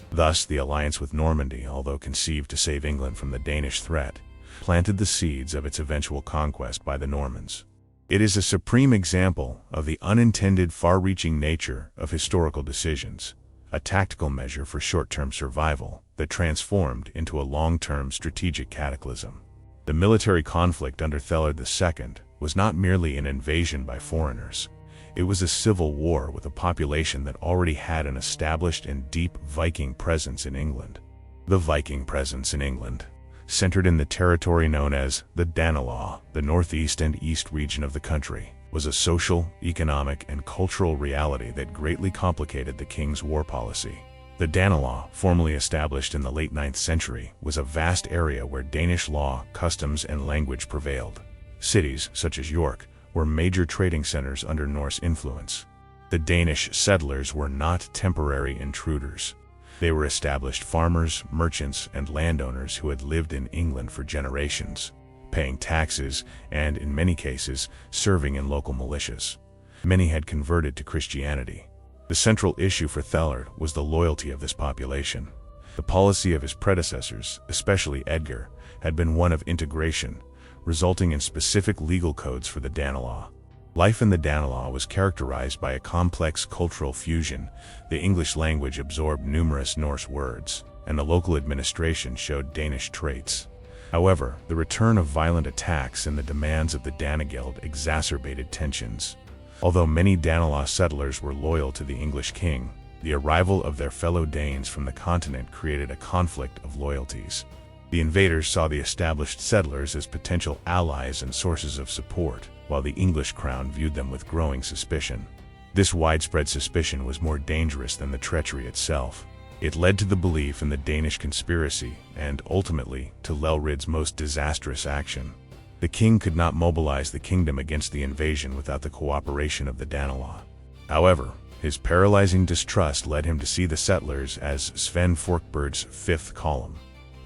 Speaker 1: Thus, the alliance with Normandy, although conceived to save England from the Danish threat, planted the seeds of its eventual conquest by the Normans. It is a supreme example of the unintended far-reaching nature of historical decisions, a tactical measure for short-term survival that transformed into a long-term strategic cataclysm. The military conflict under Aethelred II was not merely an invasion by foreigners. It was a civil war with a population that already had an established and deep Viking presence in England. The Viking presence in England. centered in the territory known as the Danelaw. The northeast and east region of the country was a social, economic, and cultural reality that greatly complicated the king's war policy. The Danelaw, formally established in the late 9th century, was a vast area where Danish law, customs, and language prevailed. Cities, such as York, were major trading centers under Norse influence. The Danish settlers were not temporary intruders. They were established farmers, merchants, and landowners who had lived in England for generations, paying taxes and, in many cases, serving in local militias. Many had converted to Christianity. The central issue for Aethelred was the loyalty of this population. The policy of his predecessors, especially Edgar, had been one of integration, resulting in specific legal codes for the Danelaw. Life in the Danelaw was characterized by a complex cultural fusion. The English language absorbed numerous Norse words, and the local administration showed Danish traits. However, the return of violent attacks and the demands of the Danegeld exacerbated tensions. Although many Danelaw settlers were loyal to the English king, the arrival of their fellow Danes from the continent created a conflict of loyalties. The invaders saw the established settlers as potential allies and sources of support, while the English crown viewed them with growing suspicion. This widespread suspicion was more dangerous than the treachery itself. It led to the belief in the Danish conspiracy and, ultimately, to Aethelred's most disastrous action. The king could not mobilize the kingdom against the invasion without the cooperation of the Danelaw. However, his paralyzing distrust led him to see the settlers as Sven Forkbeard's fifth column.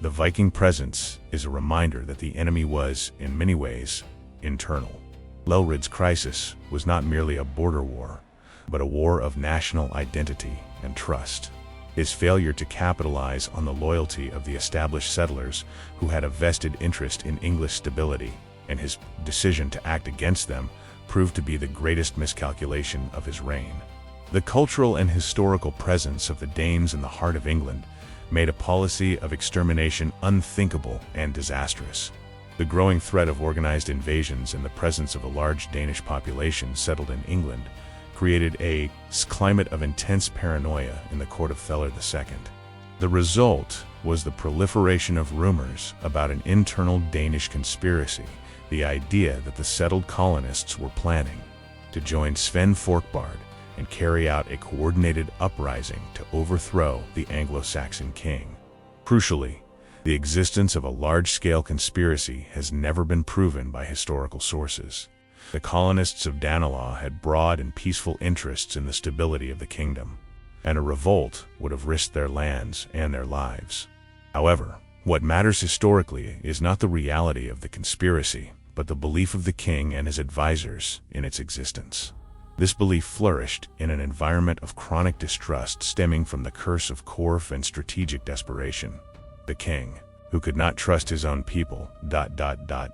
Speaker 1: The Viking presence is a reminder that the enemy was, in many ways, internal. Aethelred's crisis was not merely a border war, but a war of national identity and trust. His failure to capitalize on the loyalty of the established settlers who had a vested interest in English stability, and his decision to act against them, proved to be the greatest miscalculation of his reign. The cultural and historical presence of the Danes in the heart of England made a policy of extermination unthinkable and disastrous. The growing threat of organized invasions and the presence of a large Danish population settled in England created a climate of intense paranoia in the court of Aethelred II. The result was the proliferation of rumors about an internal Danish conspiracy, the idea that the settled colonists were planning to join Sven Forkbeard and carry out a coordinated uprising to overthrow the Anglo-Saxon king. Crucially, the existence of a large-scale conspiracy has never been proven by historical sources. The colonists of Danelaw had broad and peaceful interests in the stability of the kingdom, and a revolt would have risked their lands and their lives. However, what matters historically is not the reality of the conspiracy, but the belief of the king and his advisors in its existence. This belief flourished in an environment of chronic distrust stemming from the curse of Corf and strategic desperation. The king, who could not trust his own people, Ealdormen,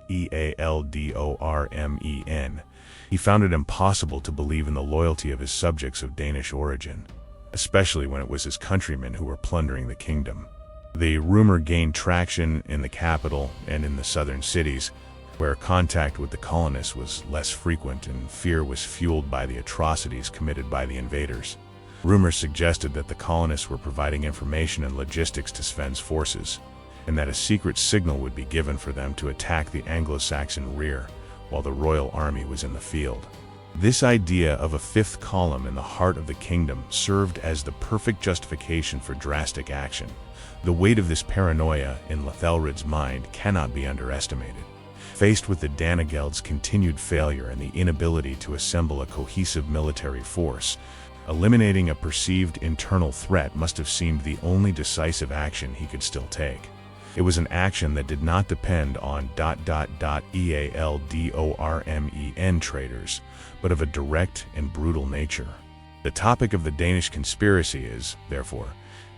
Speaker 1: he found it impossible to believe in the loyalty of his subjects of Danish origin, especially when it was his countrymen who were plundering the kingdom. The rumor gained traction in the capital and in the southern cities, where contact with the colonists was less frequent and fear was fueled by the atrocities committed by the invaders. Rumors suggested that the colonists were providing information and logistics to Sven's forces, and that a secret signal would be given for them to attack the Anglo-Saxon rear while the royal army was in the field. This idea of a fifth column in the heart of the kingdom served as the perfect justification for drastic action. The weight of this paranoia in Aethelred's mind cannot be underestimated. Faced with the Danegeld's continued failure and the inability to assemble a cohesive military force, eliminating a perceived internal threat must have seemed the only decisive action he could still take. It was an action that did not depend on Ealdormen traders, but of a direct and brutal nature. The topic of the Danish conspiracy is, therefore,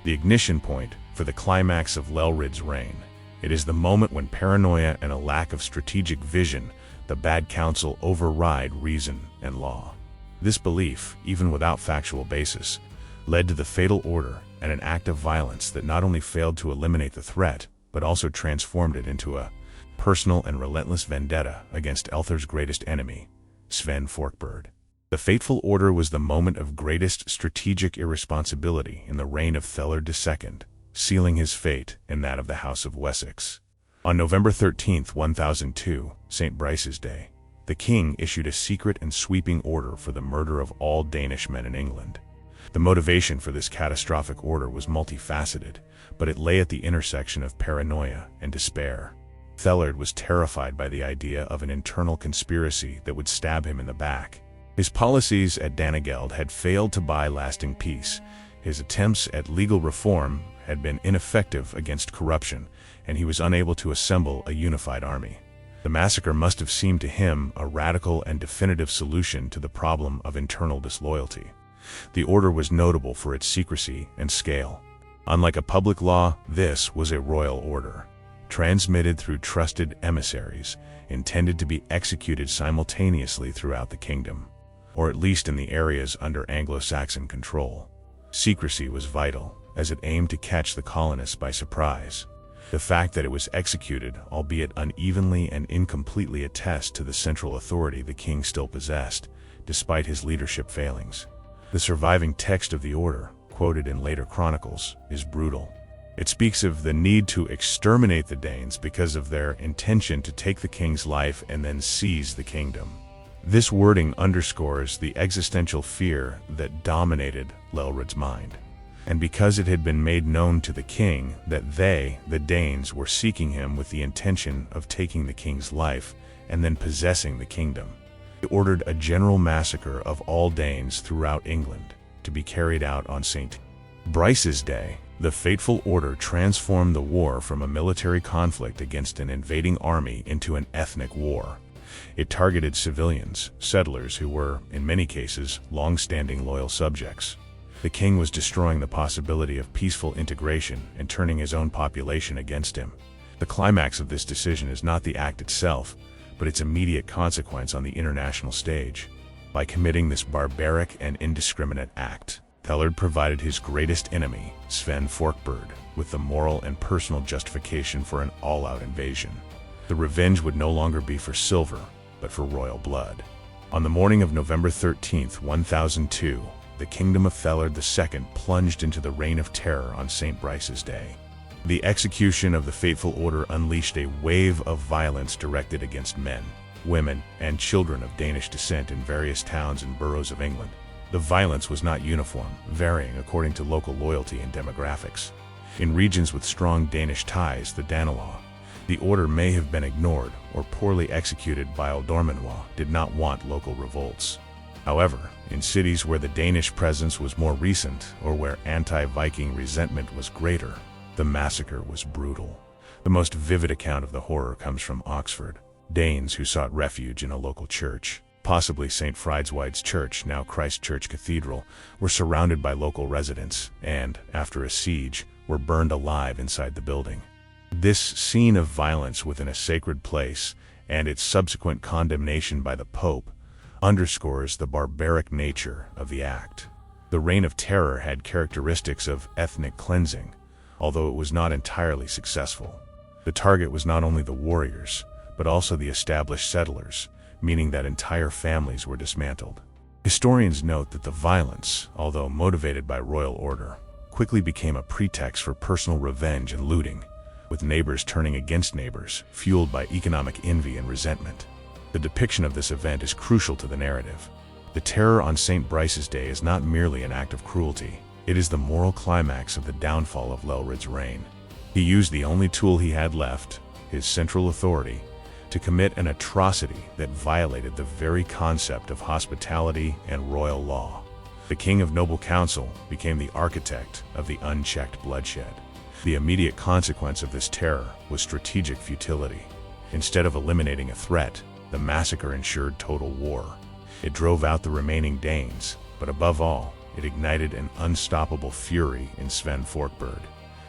Speaker 1: the ignition point for the climax of Aethelred's reign. It is the moment when paranoia and a lack of strategic vision, the bad counsel, override reason and law. This belief, even without factual basis, led to the fatal order and an act of violence that not only failed to eliminate the threat, but also transformed it into a personal and relentless vendetta against Aethelred's greatest enemy, Sven Forkbeard. The fateful order was the moment of greatest strategic irresponsibility in the reign of Aethelred II, sealing his fate and that of the House of Wessex. On November 13th, 1002, St. Brice's Day, the king issued a secret and sweeping order for the murder of all Danish men in England. The motivation for this catastrophic order was multifaceted, but it lay at the intersection of paranoia and despair. Aethelred was terrified by the idea of an internal conspiracy that would stab him in the back. His policies at Danegeld had failed to buy lasting peace. His attempts at legal reform had been ineffective against corruption, and he was unable to assemble a unified army. The massacre must have seemed to him a radical and definitive solution to the problem of internal disloyalty. The order was notable for its secrecy and scale. Unlike a public law, this was a royal order, transmitted through trusted emissaries, intended to be executed simultaneously throughout the kingdom, or at least in the areas under Anglo-Saxon control. Secrecy was vital, as it aimed to catch the colonists by surprise. The fact that it was executed, albeit unevenly and incompletely, attests to the central authority the king still possessed, despite his leadership failings. The surviving text of the order, quoted in later chronicles, is brutal. It speaks of the need to exterminate the Danes because of their intention to take the king's life and then seize the kingdom. This wording underscores the existential fear that dominated Aethelred's mind. And because it had been made known to the king that they, the Danes, were seeking him with the intention of taking the king's life and then possessing the kingdom, he ordered a general massacre of all Danes throughout England to be carried out on St. Brice's Day. The fateful order transformed the war from a military conflict against an invading army into an ethnic war. It targeted civilians, settlers who were, in many cases, long-standing loyal subjects. The king was destroying the possibility of peaceful integration and turning his own population against him. The climax of this decision is not the act itself, but its immediate consequence on the international stage. By committing this barbaric and indiscriminate act, Aethelred provided his greatest enemy, Sven Forkbeard, with the moral and personal justification for an all-out invasion. The revenge would no longer be for silver, but for royal blood. On the morning of November 13th, 1002, the kingdom of Aethelred II plunged into the reign of terror on St. Brice's Day. The execution of the fateful order unleashed a wave of violence directed against men, women, and children of Danish descent in various towns and boroughs of England. The violence was not uniform, varying according to local loyalty and demographics. In regions with strong Danish ties, the Danelaw, the order may have been ignored or poorly executed by Ealdormanois did not want local revolts. However, in cities where the Danish presence was more recent or where anti-Viking resentment was greater, the massacre was brutal. The most vivid account of the horror comes from Oxford. Danes who sought refuge in a local church, possibly St. Fridswide's Church, now Christ Church Cathedral, were surrounded by local residents and, after a siege, were burned alive inside the building. This scene of violence within a sacred place and its subsequent condemnation by the Pope underscores the barbaric nature of the act. The Reign of Terror had characteristics of ethnic cleansing, although it was not entirely successful. The target was not only the warriors, but also the established settlers, meaning that entire families were dismantled. Historians note that the violence, although motivated by royal order, quickly became a pretext for personal revenge and looting, with neighbors turning against neighbors, fueled by economic envy and resentment. The depiction of this event is crucial to the narrative. The terror on St. Brice's Day is not merely an act of cruelty, it is the moral climax of the downfall of Aethelred's reign. He used the only tool he had left, his central authority, to commit an atrocity that violated the very concept of hospitality and royal law. The king of noble counsel became the architect of the unchecked bloodshed. The immediate consequence of this terror was strategic futility. Instead of eliminating a threat, the massacre ensured total war. It drove out the remaining Danes, but above all, it ignited an unstoppable fury in Sven Forkbeard.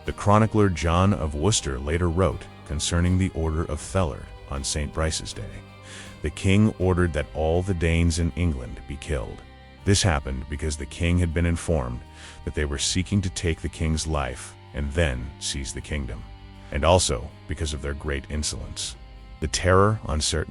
Speaker 1: The chronicler John of Worcester later wrote concerning the order of Aethelred on St. Brice's Day. The king ordered that all the Danes in England be killed. This happened because the king had been informed that they were seeking to take the king's life and then seize the kingdom, and also because of their great insolence. The terror on St.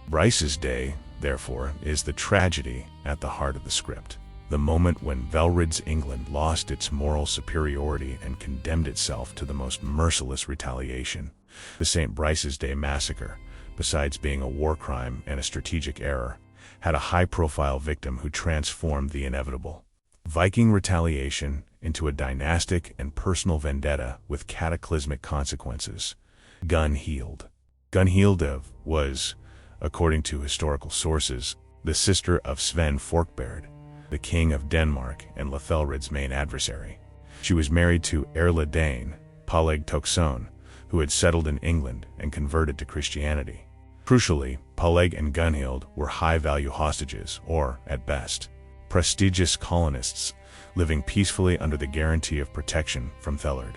Speaker 1: Brice's Day, therefore, is the tragedy at the heart of the script. The moment when Aethelred's England lost its moral superiority and condemned itself to the most merciless retaliation. The St. Brice's Day Massacre, besides being a war crime and a strategic error, had a high-profile victim who transformed the inevitable Viking retaliation into a dynastic and personal vendetta with cataclysmic consequences. Gunhild. Gunhild was, according to historical sources, the sister of Sven Forkbeard, the king of Denmark and Aethelred's main adversary. She was married to Erla Dane, Paleg Toxone, who had settled in England and converted to Christianity. Crucially, Paleg and Gunhild were high-value hostages, or, at best, prestigious colonists living peacefully under the guarantee of protection from Aethelred,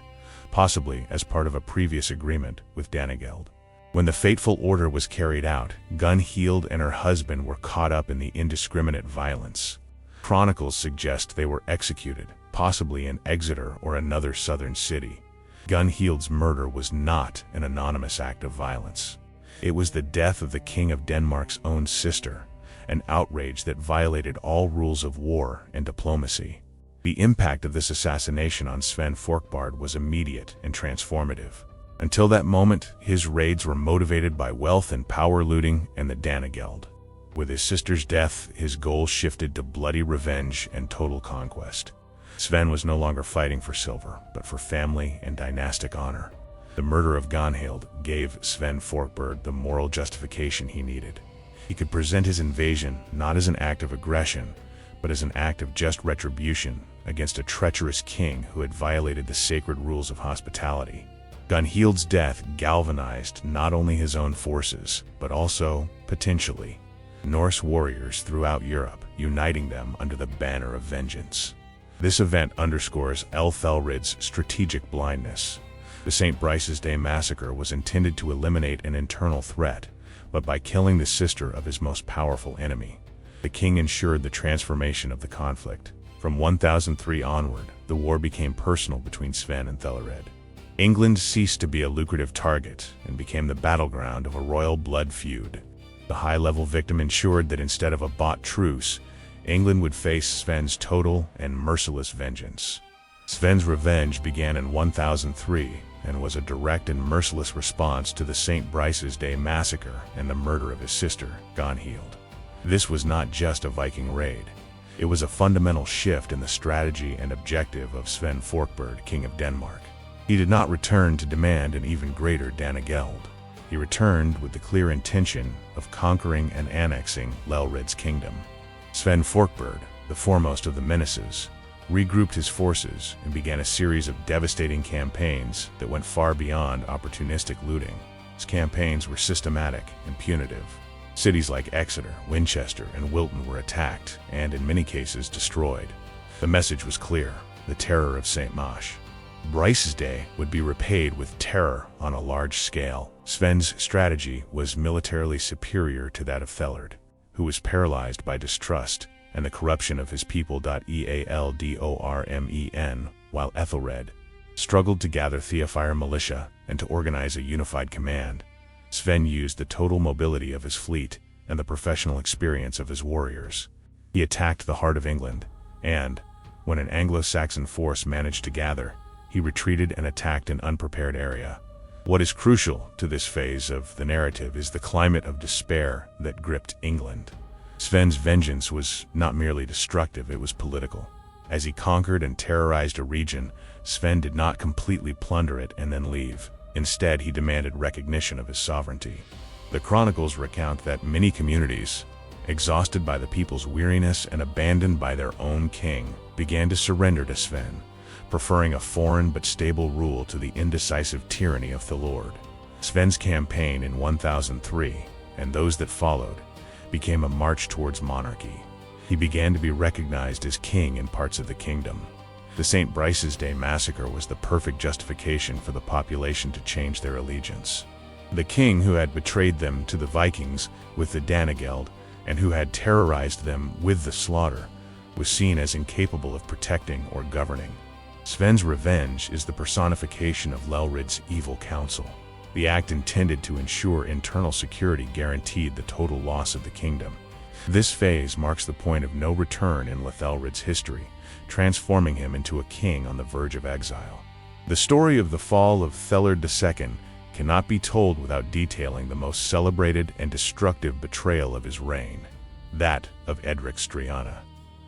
Speaker 1: possibly as part of a previous agreement with Danegeld. When the fateful order was carried out, Gunhild and her husband were caught up in the indiscriminate violence. Chronicles suggest they were executed, possibly in Exeter or another southern city. Gunhild's murder was not an anonymous act of violence. It was the death of the King of Denmark's own sister, an outrage that violated all rules of war and diplomacy. The impact of this assassination on Sven Forkbeard was immediate and transformative. Until that moment, his raids were motivated by wealth and power looting and the Danegeld. With his sister's death, his goal shifted to bloody revenge and total conquest. Sven was no longer fighting for silver, but for family and dynastic honor. The murder of Gunhild gave Sven Forkbeard the moral justification he needed. He could present his invasion not as an act of aggression, but as an act of just retribution against a treacherous king who had violated the sacred rules of hospitality. Gunhild's death galvanized not only his own forces, but also, potentially, Norse warriors throughout Europe, uniting them under the banner of vengeance. This event underscores Aethelred's strategic blindness. The St. Brice's Day Massacre was intended to eliminate an internal threat, but by killing the sister of his most powerful enemy, the king ensured the transformation of the conflict. From 1003 onward, the war became personal between Sven and Aethelred. England ceased to be a lucrative target and became the battleground of a royal blood feud. The high-level victim ensured that instead of a bought truce, England would face Sven's total and merciless vengeance. Sven's revenge began in 1003 and was a direct and merciless response to the St. Brice's Day Massacre and the murder of his sister, Gunhild. This was not just a Viking raid. It was a fundamental shift in the strategy and objective of Sven Forkbeard, King of Denmark. He did not return to demand an even greater Danegeld. He returned with the clear intention of conquering and annexing Aethelred's kingdom. Sven Forkbeard, the foremost of the menaces, regrouped his forces and began a series of devastating campaigns that went far beyond opportunistic looting. His campaigns were systematic and punitive. Cities like Exeter, Winchester, and Wilton were attacked and, in many cases, destroyed. The message was clear: the terror of St. Mosh. Brice's Day would be repaid with terror on a large scale. Sven's strategy was militarily superior to that of Aethelred, who was paralyzed by distrust and the corruption of his people. Ealdormen, while Aethelred struggled to gather Theophire militia and to organize a unified command. Sven used the total mobility of his fleet and the professional experience of his warriors. He attacked the heart of England, and, when an Anglo-Saxon force managed to gather, he retreated and attacked an unprepared area. What is crucial to this phase of the narrative is the climate of despair that gripped England. Sven's vengeance was not merely destructive, it was political. As he conquered and terrorized a region, Sven did not completely plunder it and then leave. Instead, he demanded recognition of his sovereignty. The chronicles recount that many communities, exhausted by the people's weariness and abandoned by their own king, began to surrender to Sven, preferring a foreign but stable rule to the indecisive tyranny of Aethelred. Sven's campaign in 1003, and those that followed, became a march towards monarchy. He began to be recognized as king in parts of the kingdom. The St. Brice's Day Massacre was the perfect justification for the population to change their allegiance. The king who had betrayed them to the Vikings with the Danegeld and who had terrorized them with the slaughter was seen as incapable of protecting or governing. Sven's revenge is the personification of Aethelred's evil counsel. The act intended to ensure internal security guaranteed the total loss of the kingdom. This phase marks the point of no return in Aethelred's history, transforming him into a king on the verge of exile. The story of the fall of Aethelred II cannot be told without detailing the most celebrated and destructive betrayal of his reign, that of Eadric Streona.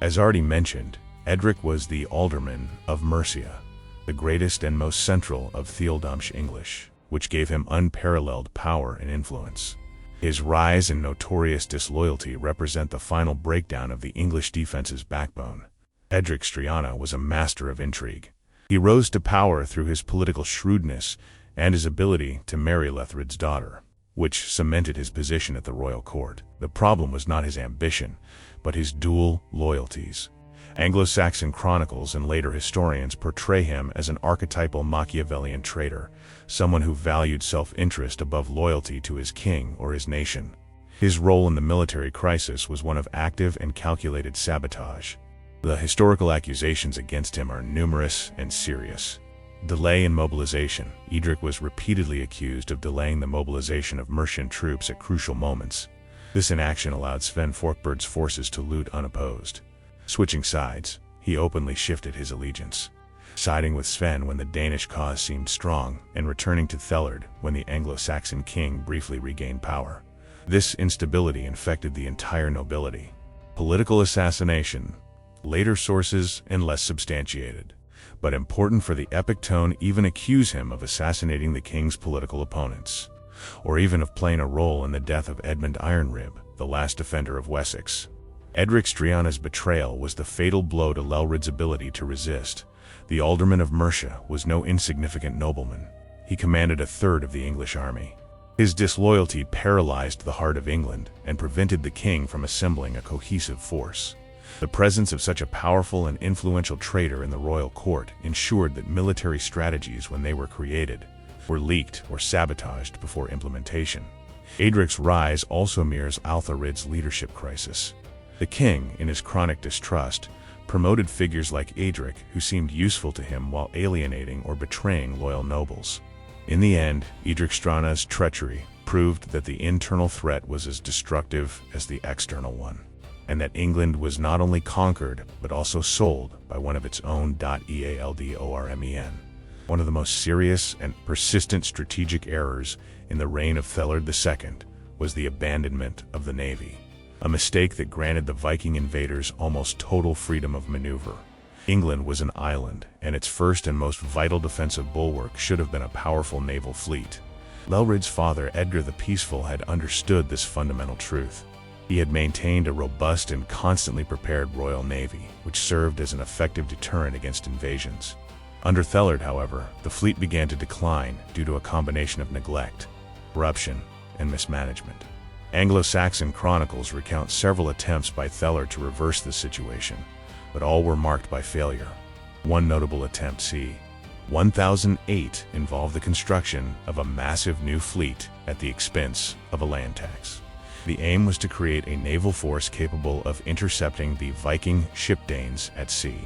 Speaker 1: As already mentioned, Eadric was the alderman of Mercia, the greatest and most central of Thealdamsh English, which gave him unparalleled power and influence. His rise and notorious disloyalty represent the final breakdown of the English defense's backbone. Eadric Streona was a master of intrigue. He rose to power through his political shrewdness and his ability to marry Aethelred's daughter, which cemented his position at the royal court. The problem was not his ambition, but his dual loyalties. Anglo-Saxon chronicles and later historians portray him as an archetypal Machiavellian traitor, someone who valued self-interest above loyalty to his king or his nation. His role in the military crisis was one of active and calculated sabotage. The historical accusations against him are numerous and serious. Delay in mobilization. Eadric was repeatedly accused of delaying the mobilization of Mercian troops at crucial moments. This inaction allowed Sven Forkbeard's forces to loot unopposed. Switching sides, he openly shifted his allegiance, siding with Sven when the Danish cause seemed strong, and returning to Aethelred when the Anglo-Saxon king briefly regained power. This instability infected the entire nobility. Political assassination. Later sources and less substantiated, but important for the epic tone, even accuse him of assassinating the king's political opponents, or even of playing a role in the death of Edmund Ironrib, the last defender of Wessex. Eadric Streona's betrayal was the fatal blow to Aethelred's ability to resist. The alderman of Mercia was no insignificant nobleman. He commanded a third of the English army. His disloyalty paralyzed the heart of England and prevented the king from assembling a cohesive force. The presence of such a powerful and influential traitor in the royal court ensured that military strategies, when they were created, were leaked or sabotaged before implementation. Eadric's rise also mirrors Aethelred's leadership crisis. The king, in his chronic distrust, promoted figures like Eadric who seemed useful to him while alienating or betraying loyal nobles. In the end, Eadric Streona's treachery proved that the internal threat was as destructive as the external one, and that England was not only conquered, but also sold by one of its own. Ealdormen. One of the most serious and persistent strategic errors in the reign of Aethelred II was the abandonment of the navy, a mistake that granted the Viking invaders almost total freedom of maneuver. England was an island, and its first and most vital defensive bulwark should have been a powerful naval fleet. Aethelred's father, Edgar the Peaceful, had understood this fundamental truth. He had maintained a robust and constantly prepared royal navy, which served as an effective deterrent against invasions. Under Aethelred, however, the fleet began to decline due to a combination of neglect, corruption, and mismanagement. Anglo-Saxon chronicles recount several attempts by Aethelred to reverse this situation, but all were marked by failure. One notable attempt, c. 1008, involved the construction of a massive new fleet at the expense of a land tax. The aim was to create a naval force capable of intercepting the Viking shipdanes at sea.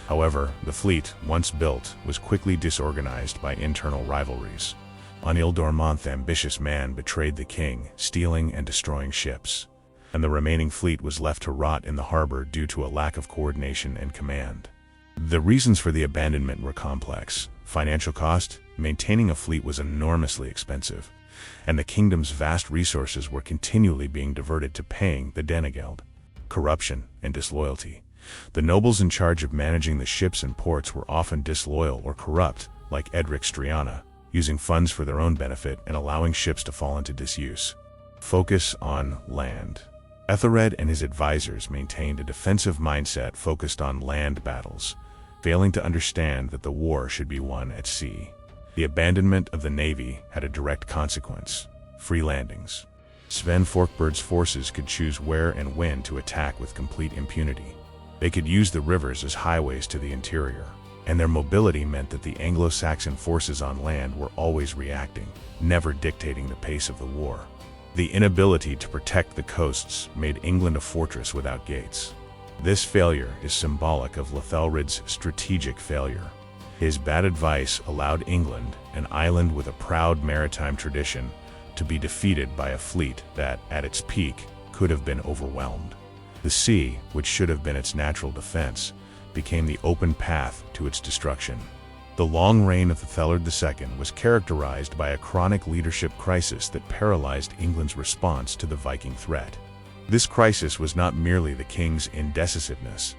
Speaker 1: However, the fleet, once built, was quickly disorganized by internal rivalries. Unread, ambitious man, betrayed the king, stealing and destroying ships, and the remaining fleet was left to rot in the harbor due to a lack of coordination and command. The reasons for the abandonment were complex. Financial cost: maintaining a fleet was enormously expensive, and the kingdom's vast resources were continually being diverted to paying the Danegeld. Corruption and disloyalty: the nobles in charge of managing the ships and ports were often disloyal or corrupt, like Eadric Streona, using funds for their own benefit and allowing ships to fall into disuse. Focus on land: Aethelred and his advisors maintained a defensive mindset focused on land battles, failing to understand that the war should be won at sea. The abandonment of the navy had a direct consequence: free landings. Sven Forkbeard's forces could choose where and when to attack with complete impunity. They could use the rivers as highways to the interior, and their mobility meant that the Anglo-Saxon forces on land were always reacting, never dictating the pace of the war. The inability to protect the coasts made England a fortress without gates. This failure is symbolic of Aethelred's strategic failure. His bad advice allowed England, an island with a proud maritime tradition, to be defeated by a fleet that, at its peak, could have been overwhelmed. The sea, which should have been its natural defense, became the open path to its destruction. The long reign of Aethelred II was characterized by a chronic leadership crisis that paralyzed England's response to the Viking threat. This crisis was not merely the king's indecisiveness,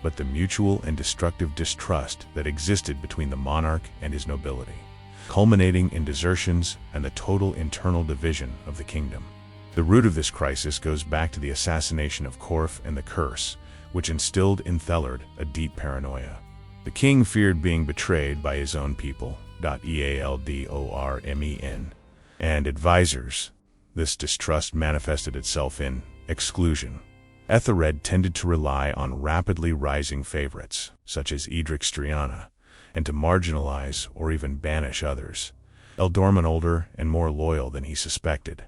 Speaker 1: but the mutual and destructive distrust that existed between the monarch and his nobility, culminating in desertions and the total internal division of the kingdom. The root of this crisis goes back to the assassination of Corf and the Curse, which instilled in Aethelred a deep paranoia. The king feared being betrayed by his own people, Ealdormen, and advisors. This distrust manifested itself in exclusion. Aethelred tended to rely on rapidly rising favorites, such as Eadric Streona, and to marginalize or even banish others, Ealdormen older and more loyal than he suspected.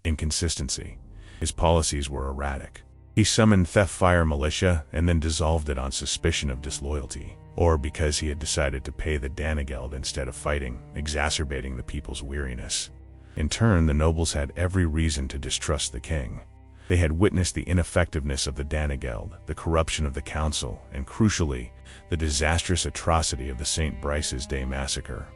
Speaker 1: Inconsistency. His policies were erratic. He summoned theft fire militia and then dissolved it on suspicion of disloyalty, or because he had decided to pay the Danegeld instead of fighting, exacerbating the people's weariness. In turn, the nobles had every reason to distrust the king. They had witnessed the ineffectiveness of the Danegeld, the corruption of the council, and crucially, the disastrous atrocity of the St. Brice's Day massacre.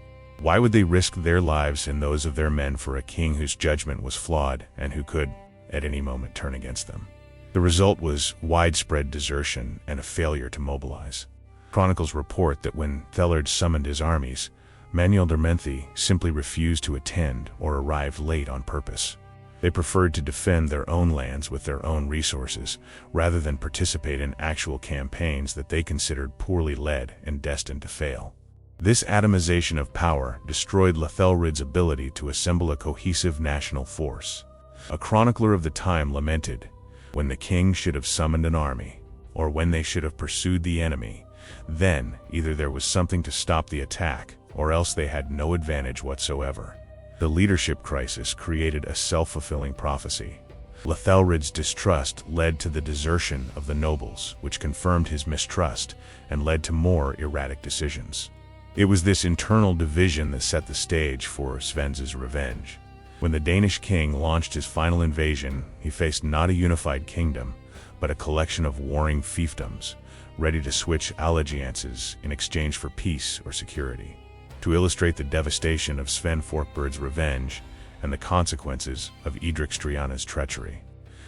Speaker 1: Why would they risk their lives and those of their men for a king whose judgment was flawed and who could, at any moment, turn against them? The result was widespread desertion and a failure to mobilize. Chronicles report that when Aethelred summoned his armies, Ealdormen simply refused to attend or arrived late on purpose. They preferred to defend their own lands with their own resources, rather than participate in actual campaigns that they considered poorly led and destined to fail. This atomization of power destroyed Aethelred's ability to assemble a cohesive national force. A chronicler of the time lamented, "When the king should have summoned an army, or when they should have pursued the enemy, then either there was something to stop the attack, or else they had no advantage whatsoever." The leadership crisis created a self-fulfilling prophecy. Aethelred's distrust led to the desertion of the nobles, which confirmed his mistrust and led to more erratic decisions. It was this internal division that set the stage for Sven's revenge. When the Danish king launched his final invasion, he faced not a unified kingdom, but a collection of warring fiefdoms, ready to switch allegiances in exchange for peace or security. To illustrate the devastation of Sven Forkbeard's revenge and the consequences of Eadric Streona's treachery,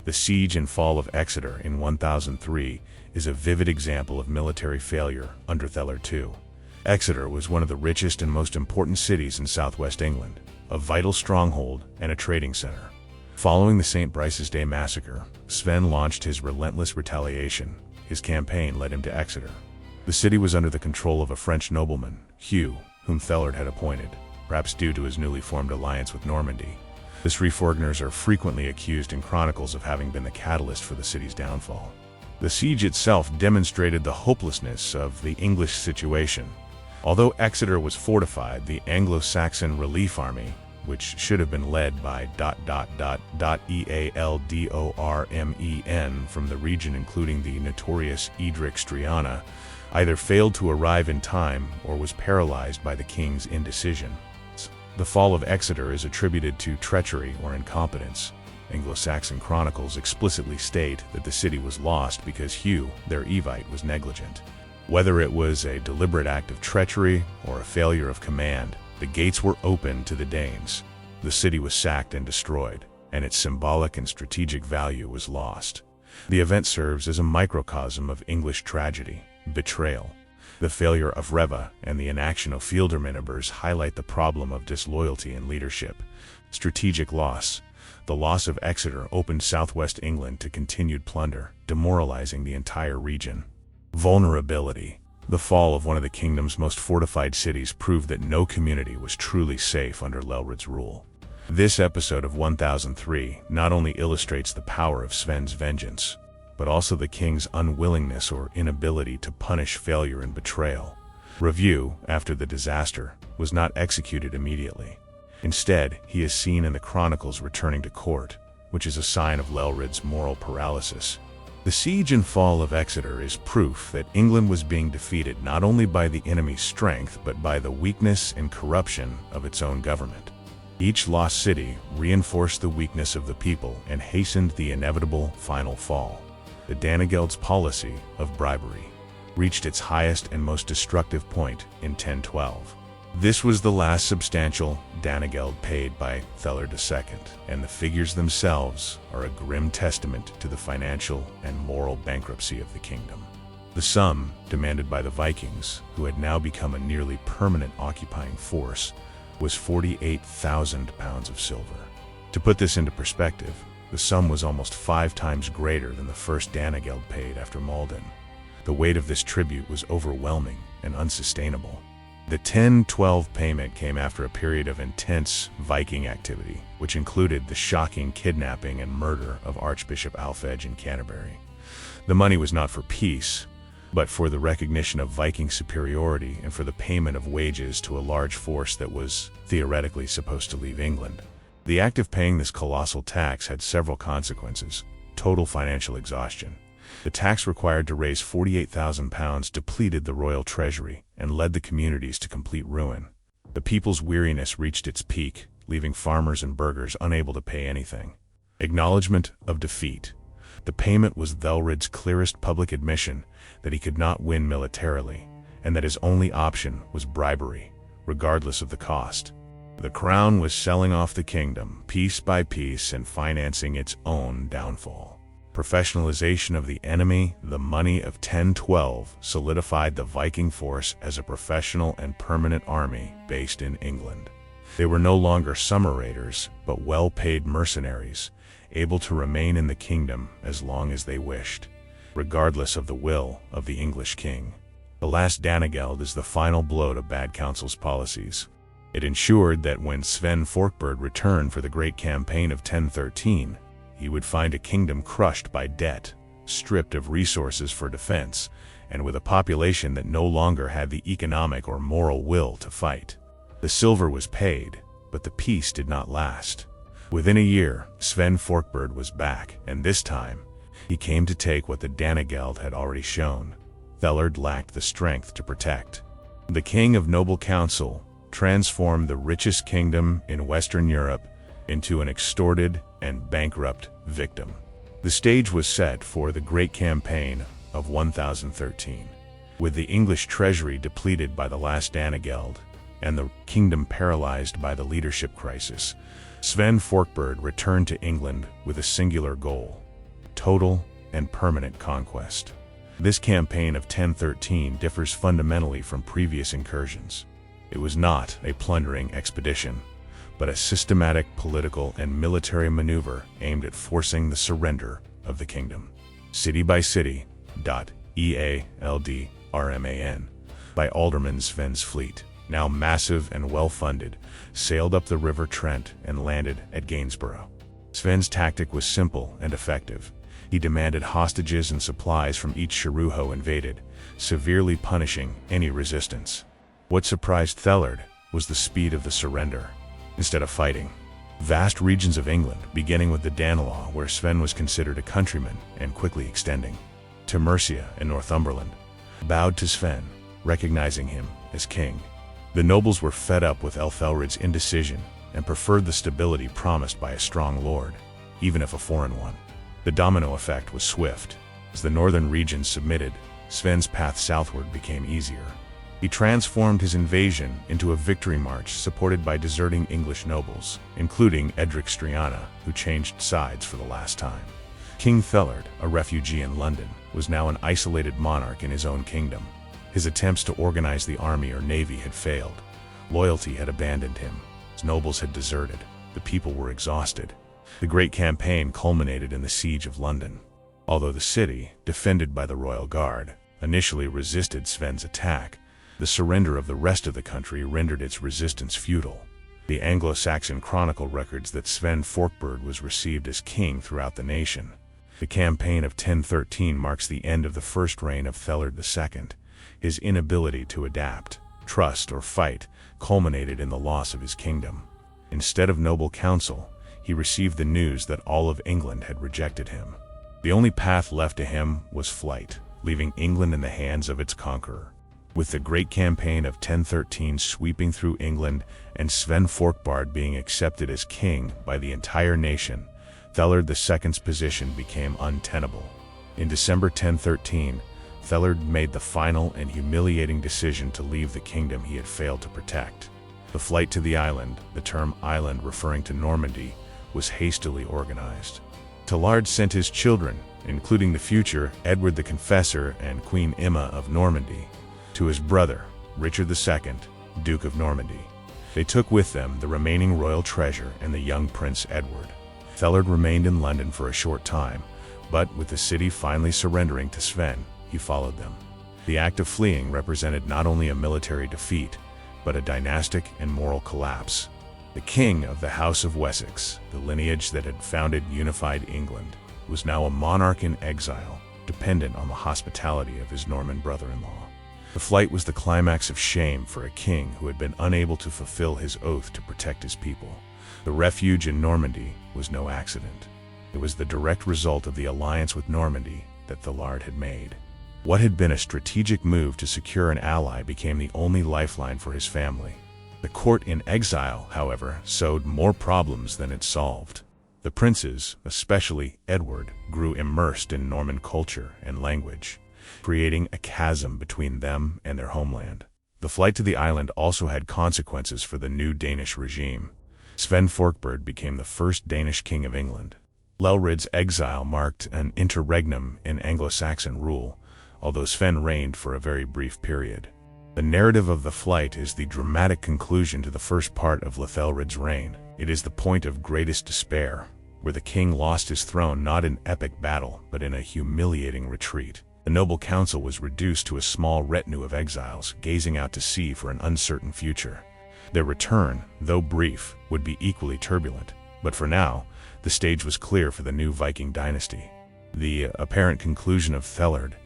Speaker 1: the siege and fall of Exeter in 1003 is a vivid example of military failure under Aethelred II. Exeter was one of the richest and most important cities in southwest England, a vital stronghold and a trading center. Following the St. Brice's Day massacre, Sven launched his relentless retaliation. His campaign led him to Exeter. The city was under the control of a French nobleman, Hugh, whom Aethelred had appointed, perhaps due to his newly formed alliance with Normandy. The Reforgners are frequently accused in chronicles of having been the catalyst for the city's downfall. The siege itself demonstrated the hopelessness of the English situation. Although Exeter was fortified, the Anglo-Saxon relief army, which should have been led by Ealdormen from the region including the notorious Eadric Streona, either failed to arrive in time or was paralyzed by the king's indecision. The fall of Exeter is attributed to treachery or incompetence. Anglo-Saxon chronicles explicitly state that the city was lost because Hugh, their Evite, was negligent. Whether it was a deliberate act of treachery or a failure of command, the gates were open to the Danes. The city was sacked and destroyed, and its symbolic and strategic value was lost. The event serves as a microcosm of English tragedy, betrayal. The failure of Reva and the inaction of Ealdormen highlight the problem of disloyalty in leadership. Strategic loss. The loss of Exeter opened southwest England to continued plunder, demoralizing the entire region. Vulnerability. The fall of one of the kingdom's most fortified cities proved that no community was truly safe under Aethelred's rule. This episode of 1003 not only illustrates the power of Sven's vengeance, but also the king's unwillingness or inability to punish failure and betrayal. Review, after the disaster, was not executed immediately. Instead, he is seen in the chronicles returning to court, which is a sign of Aethelred's moral paralysis. The siege and fall of Exeter is proof that England was being defeated not only by the enemy's strength but by the weakness and corruption of its own government. Each lost city reinforced the weakness of the people and hastened the inevitable final fall. The Danegeld's policy of bribery. reached its highest and most destructive point in 1012. This was the last substantial Danegeld paid by Aethelred II, and the figures themselves are a grim testament to the financial and moral bankruptcy of the kingdom. The sum demanded by the Vikings, who had now become a nearly permanent occupying force, was 48,000 pounds of silver. To put this into perspective, the sum was almost 5 times greater than the first Danegeld paid after Malden. The weight of this tribute was overwhelming and unsustainable. The 1012 payment came after a period of intense Viking activity, which included the shocking kidnapping and murder of Archbishop Alfege in Canterbury. The money was not for peace, but for the recognition of Viking superiority and for the payment of wages to a large force that was theoretically supposed to leave England. The act of paying this colossal tax had several consequences: total financial exhaustion. The tax required to raise 48,000 pounds depleted the royal treasury and led the communities to complete ruin. The people's weariness reached its peak, leaving farmers and burghers unable to pay anything. Acknowledgement of defeat. The payment was Aethelred's clearest public admission that he could not win militarily, and that his only option was bribery, regardless of the cost. The crown was selling off the kingdom, piece by piece, and financing its own downfall. Professionalization of the enemy, the money of 1012 solidified the Viking force as a professional and permanent army based in England. They were no longer summer raiders, but well-paid mercenaries, able to remain in the kingdom as long as they wished, regardless of the will of the English king. The last Danegeld is the final blow to bad counsel's policies. It ensured that when Sven Forkbeard returned for the great campaign of 1013, he would find a kingdom crushed by debt, stripped of resources for defense, and with a population that no longer had the economic or moral will to fight. The silver was paid, but the peace did not last. Within a year, Sven Forkbeard was back, and this time, he came to take what the Danegeld had already shown. Aethelred lacked the strength to protect. The king of noble counsel transformed the richest kingdom in Western Europe into an extorted and bankrupt victim. The stage was set for the Great Campaign of 1013. With the English treasury depleted by the last Danegeld and the kingdom paralyzed by the leadership crisis, Sven Forkbeard returned to England with a singular goal: total and permanent conquest. This campaign of 1013 differs fundamentally from previous incursions. It was not a plundering expedition, but a systematic political and military maneuver aimed at forcing the surrender of the kingdom. City by city, Ealdrman, by Alderman Sven's fleet, now massive and well-funded, sailed up the River Trent and landed at Gainsborough. Sven's tactic was simple and effective. He demanded hostages and supplies from each Sharuho invaded, severely punishing any resistance. What surprised Aethelred was the speed of the surrender. Instead of fighting, vast regions of England, beginning with the Danelaw, where Sven was considered a countryman, and quickly extending to Mercia and Northumberland, bowed to Sven, recognizing him as king. The nobles were fed up with Aethelred's indecision and preferred the stability promised by a strong lord, even if a foreign one. The domino effect was swift. As the northern regions submitted, Sven's path southward became easier. He transformed his invasion into a victory march supported by deserting English nobles, including Eadric Streona, who changed sides for the last time. King Aethelred, a refugee in London, was now an isolated monarch in his own kingdom. His attempts to organize the army or navy had failed. Loyalty had abandoned him. His nobles had deserted. The people were exhausted. The Great Campaign culminated in the siege of London. Although the city, defended by the Royal Guard, initially resisted Sven's attack, the surrender of the rest of the country rendered its resistance futile. The Anglo-Saxon Chronicle records that Sven Forkbeard was received as king throughout the nation. The campaign of 1013 marks the end of the first reign of Aethelred II. His inability to adapt, trust, or fight culminated in the loss of his kingdom. Instead of noble counsel, he received the news that all of England had rejected him. The only path left to him was flight, leaving England in the hands of its conqueror. With the Great Campaign of 1013 sweeping through England and Sven Forkbeard being accepted as king by the entire nation, Aethelred II's position became untenable. In December 1013, Aethelred made the final and humiliating decision to leave the kingdom he had failed to protect. The flight to the island, the term island referring to Normandy, was hastily organized. Aethelred sent his children, including the future Edward the Confessor and Queen Emma of Normandy, to his brother, Richard II, Duke of Normandy. They took with them the remaining royal treasure and the young Prince Edward. Aethelred remained in London for a short time, but with the city finally surrendering to Sven, he followed them. The act of fleeing represented not only a military defeat, but a dynastic and moral collapse. The king of the House of Wessex, the lineage that had founded unified England, was now a monarch in exile, dependent on the hospitality of his Norman brother-in-law. The flight was the climax of shame for a king who had been unable to fulfill his oath to protect his people. The refuge in Normandy was no accident. It was the direct result of the alliance with Normandy that Aethelred had made. What had been a strategic move to secure an ally became the only lifeline for his family. The court in exile, however, sowed more problems than it solved. The princes, especially Edward, grew immersed in Norman culture and language, creating a chasm between them and their homeland. The flight to the island also had consequences for the new Danish regime. Sven Forkbeard became the first Danish king of England. Aethelred's exile marked an interregnum in Anglo-Saxon rule, although Sven reigned for a very brief period. The narrative of the flight is the dramatic conclusion to the first part of Aethelred's reign. It is the point of greatest despair, where the king lost his throne not in epic battle, but in a humiliating retreat. The noble council was reduced to a small retinue of exiles, gazing out to sea for an uncertain future. Their return, though brief, would be equally turbulent, but for now, the stage was clear for the new Viking dynasty. The apparent conclusion of Aethelred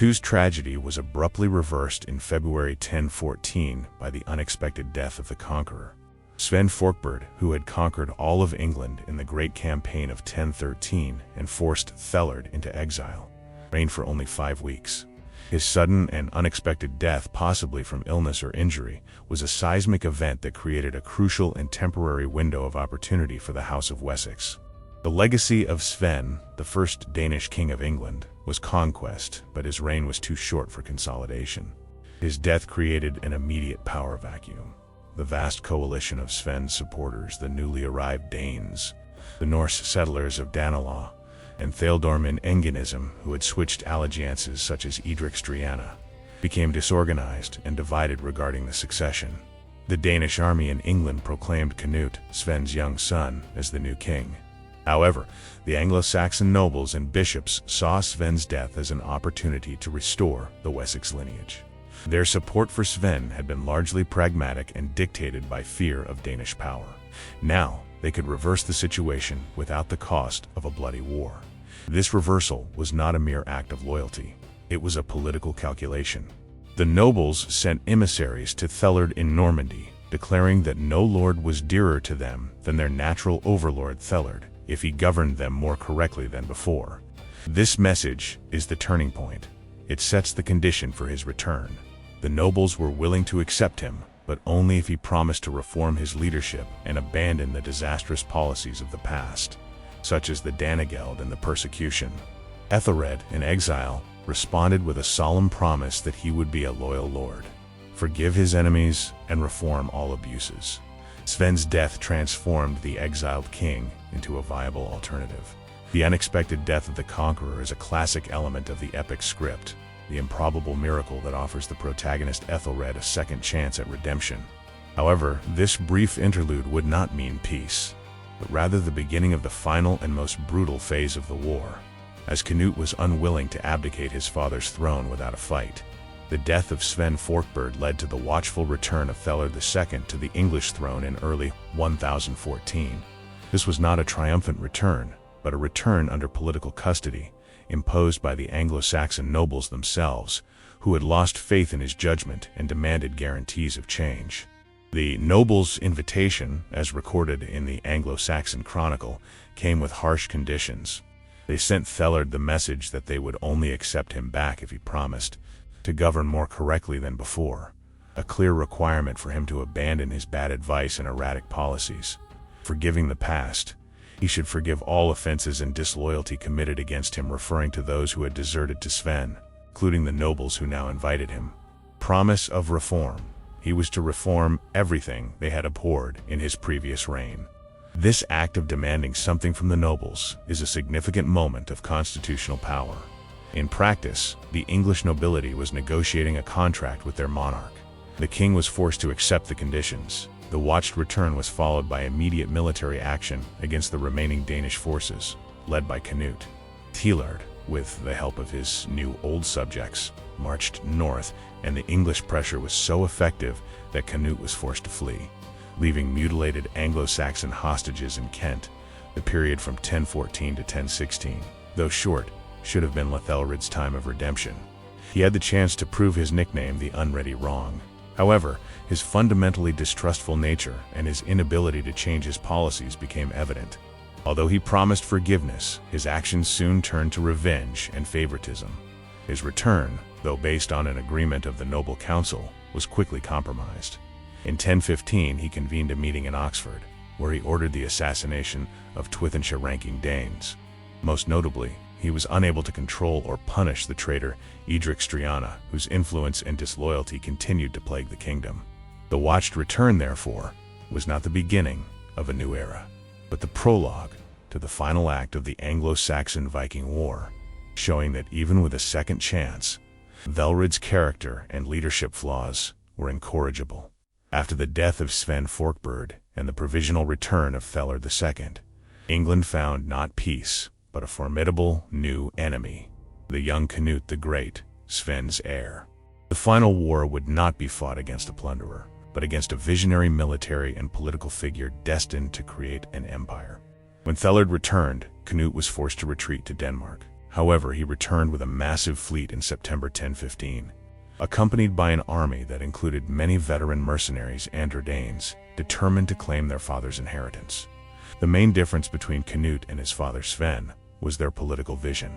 Speaker 1: II's tragedy was abruptly reversed in February 1014 by the unexpected death of the conqueror. Sven Forkbeard, who had conquered all of England in the Great Campaign of 1013 and forced Aethelred into exile, reigned for only 5 weeks. His sudden and unexpected death, possibly from illness or injury, was a seismic event that created a crucial and temporary window of opportunity for the House of Wessex. The legacy of Sven, the first Danish king of England, was conquest, but his reign was too short for consolidation. His death created an immediate power vacuum. The vast coalition of Sven's supporters, the newly arrived Danes, the Norse settlers of Danegeld, and Theodorm in Enganism, who had switched allegiances such as Eadric Streona, became disorganized and divided regarding the succession. The Danish army in England proclaimed Canute, Sven's young son, as the new king. However, the Anglo-Saxon nobles and bishops saw Sven's death as an opportunity to restore the Wessex lineage. Their support for Sven had been largely pragmatic and dictated by fear of Danish power. Now, they could reverse the situation without the cost of a bloody war. This reversal was not a mere act of loyalty. It was a political calculation. The nobles sent emissaries to Aethelred in Normandy, declaring that no lord was dearer to them than their natural overlord Aethelred, if he governed them more correctly than before. This message is the turning point. It sets the condition for his return. The nobles were willing to accept him, but only if he promised to reform his leadership and abandon the disastrous policies of the past, such as the Danegeld and the persecution. Aethelred, in exile, responded with a solemn promise that he would be a loyal lord, forgive his enemies, and reform all abuses. Sven's death transformed the exiled king into a viable alternative. The unexpected death of the conqueror is a classic element of the epic script, the improbable miracle that offers the protagonist Aethelred a second chance at redemption. However, this brief interlude would not mean peace, but rather the beginning of the final and most brutal phase of the war. As Canute was unwilling to abdicate his father's throne without a fight, the death of Sven Forkbeard led to the watchful return of Aethelred II to the English throne in early 1014. This was not a triumphant return, but a return under political custody, imposed by the Anglo-Saxon nobles themselves, who had lost faith in his judgment and demanded guarantees of change. The nobles' invitation, as recorded in the Anglo-Saxon Chronicle, came with harsh conditions. They sent Aethelred the message that they would only accept him back if he promised to govern more correctly than before, a clear requirement for him to abandon his bad advice and erratic policies. Forgiving the past, he should forgive all offenses and disloyalty committed against him, referring to those who had deserted to Sven. including the nobles who now invited him. Promise of reform. He was to reform everything they had abhorred in his previous reign. This act of demanding something from the nobles is a significant moment of constitutional power. In practice, the English nobility was negotiating a contract with their monarch. The king was forced to accept the conditions. The watched return was followed by immediate military action against the remaining Danish forces, led by Canute. Aethelred, with the help of his new old subjects, marched north, and the English pressure was so effective that Canute was forced to flee, leaving mutilated Anglo-Saxon hostages in Kent. The period from 1014 to 1016, though short, should have been Aethelred's time of redemption. He had the chance to prove his nickname, the Unready, wrong. However, his fundamentally distrustful nature and his inability to change his policies became evident. Although he promised forgiveness, his actions soon turned to revenge and favoritism. His return, though based on an agreement of the noble council, was quickly compromised. In 1015, he convened a meeting in Oxford, where he ordered the assassination of Twithenshire-ranking Danes. Most notably, he was unable to control or punish the traitor Eadric Streona, whose influence and disloyalty continued to plague the kingdom. The watched return, therefore, was not the beginning of a new era, but the prologue to the final act of the Anglo-Saxon Viking War, showing that even with a second chance, Aethelred's character and leadership flaws were incorrigible. After the death of Sven Forkbeard and the provisional return of Aethelred II, England found not peace, but a formidable new enemy, the young Canute the Great, Sven's heir. The final war would not be fought against a plunderer, but against a visionary military and political figure destined to create an empire. When Aethelred returned, Canute was forced to retreat to Denmark. However, he returned with a massive fleet in September 1015, accompanied by an army that included many veteran mercenaries and Danes, determined to claim their father's inheritance. The main difference between Canute and his father Sven was their political vision.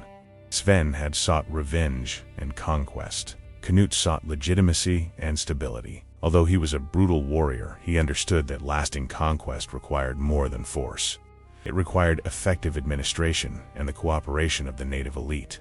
Speaker 1: Sven had sought revenge and conquest. Canute sought legitimacy and stability. Although he was a brutal warrior, he understood that lasting conquest required more than force. It required effective administration and the cooperation of the native elite.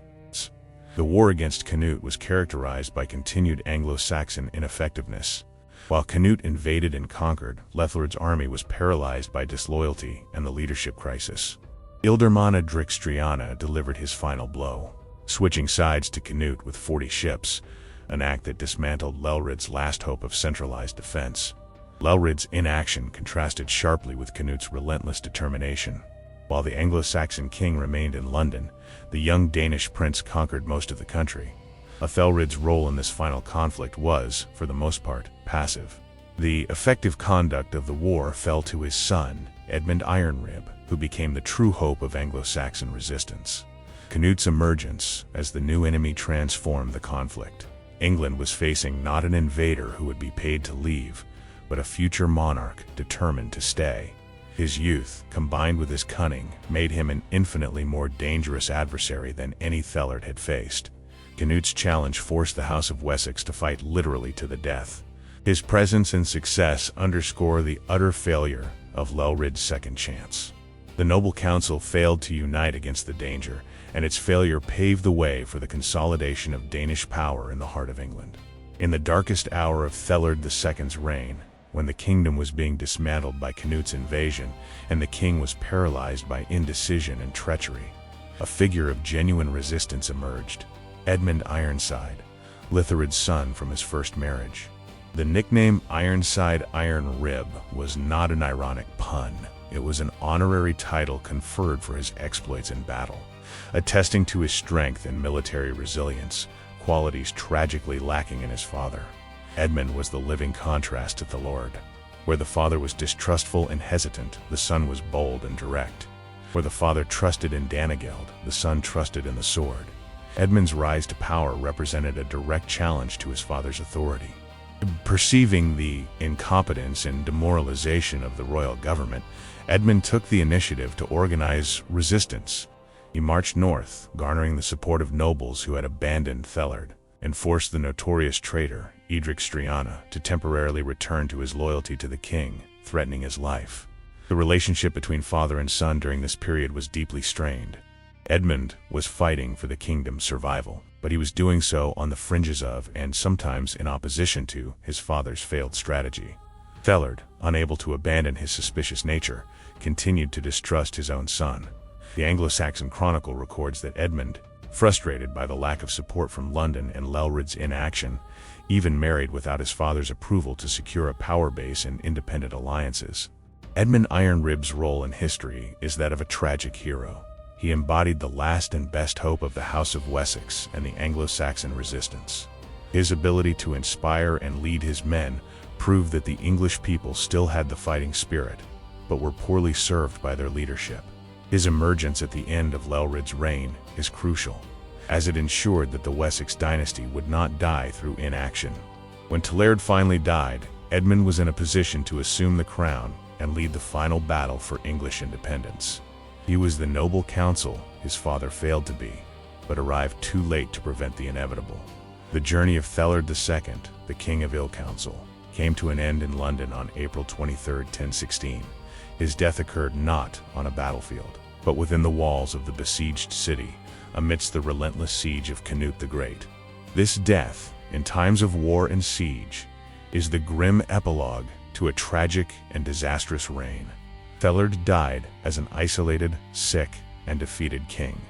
Speaker 1: The war against Canute was characterized by continued Anglo-Saxon ineffectiveness. While Canute invaded and conquered, Aethelred's army was paralyzed by disloyalty and the leadership crisis. Eadric Streona delivered his final blow, switching sides to Canute with 40 ships, an act that dismantled Aethelred's last hope of centralized defense. Aethelred's inaction contrasted sharply with Canute's relentless determination. While the Anglo-Saxon king remained in London, the young Danish prince conquered most of the country. Aethelred's role in this final conflict was, for the most part, passive. The effective conduct of the war fell to his son, Edmund Ironrib, who became the true hope of Anglo-Saxon resistance. Canute's emergence as the new enemy transformed the conflict. England was facing not an invader who would be paid to leave, but a future monarch determined to stay. His youth, combined with his cunning, made him an infinitely more dangerous adversary than any Aethelred had faced. Canute's challenge forced the House of Wessex to fight literally to the death. His presence and success underscore the utter failure of Aethelred's second chance. The noble council failed to unite against the danger, and its failure paved the way for the consolidation of Danish power in the heart of England. In the darkest hour of Aethelred II's reign, when the kingdom was being dismantled by Canute's invasion and the king was paralyzed by indecision and treachery, a figure of genuine resistance emerged. Edmund Ironside, Aethelred's son from his first marriage. The nickname Ironside Iron Rib was not an ironic pun. It was an honorary title conferred for his exploits in battle, attesting to his strength and military resilience, qualities tragically lacking in his father. Edmund was the living contrast to Aethelred. Where the father was distrustful and hesitant, the son was bold and direct. Where the father trusted in Danegeld, the son trusted in the sword. Edmund's rise to power represented a direct challenge to his father's authority. Perceiving the incompetence and demoralization of the royal government, Edmund took the initiative to organize resistance. He marched north, garnering the support of nobles who had abandoned Aethelred, and forced the notorious traitor, Eadric Streona, to temporarily return to his loyalty to the king, threatening his life. The relationship between father and son during this period was deeply strained. Edmund was fighting for the kingdom's survival, but he was doing so on the fringes of, and sometimes in opposition to, his father's failed strategy. Aethelred, unable to abandon his suspicious nature, continued to distrust his own son. The Anglo-Saxon Chronicle records that Edmund, frustrated by the lack of support from London and Aethelred's inaction, even married without his father's approval to secure a power base and independent alliances. Edmund Ironrib's role in history is that of a tragic hero. He embodied the last and best hope of the House of Wessex and the Anglo-Saxon resistance. His ability to inspire and lead his men proved that the English people still had the fighting spirit, but were poorly served by their leadership. His emergence at the end of Aethelred's reign is crucial, as it ensured that the Wessex dynasty would not die through inaction. When Aethelred finally died, Edmund was in a position to assume the crown and lead the final battle for English independence. He was the noble counsel his father failed to be, but arrived too late to prevent the inevitable. The journey of Aethelred II, the King of Ill Counsel, came to an end in London on April 23, 1016. His death occurred not on a battlefield, but within the walls of the besieged city, amidst the relentless siege of Canute the Great. This death, in times of war and siege, is the grim epilogue to a tragic and disastrous reign. Aethelred died as an isolated, sick, and defeated king.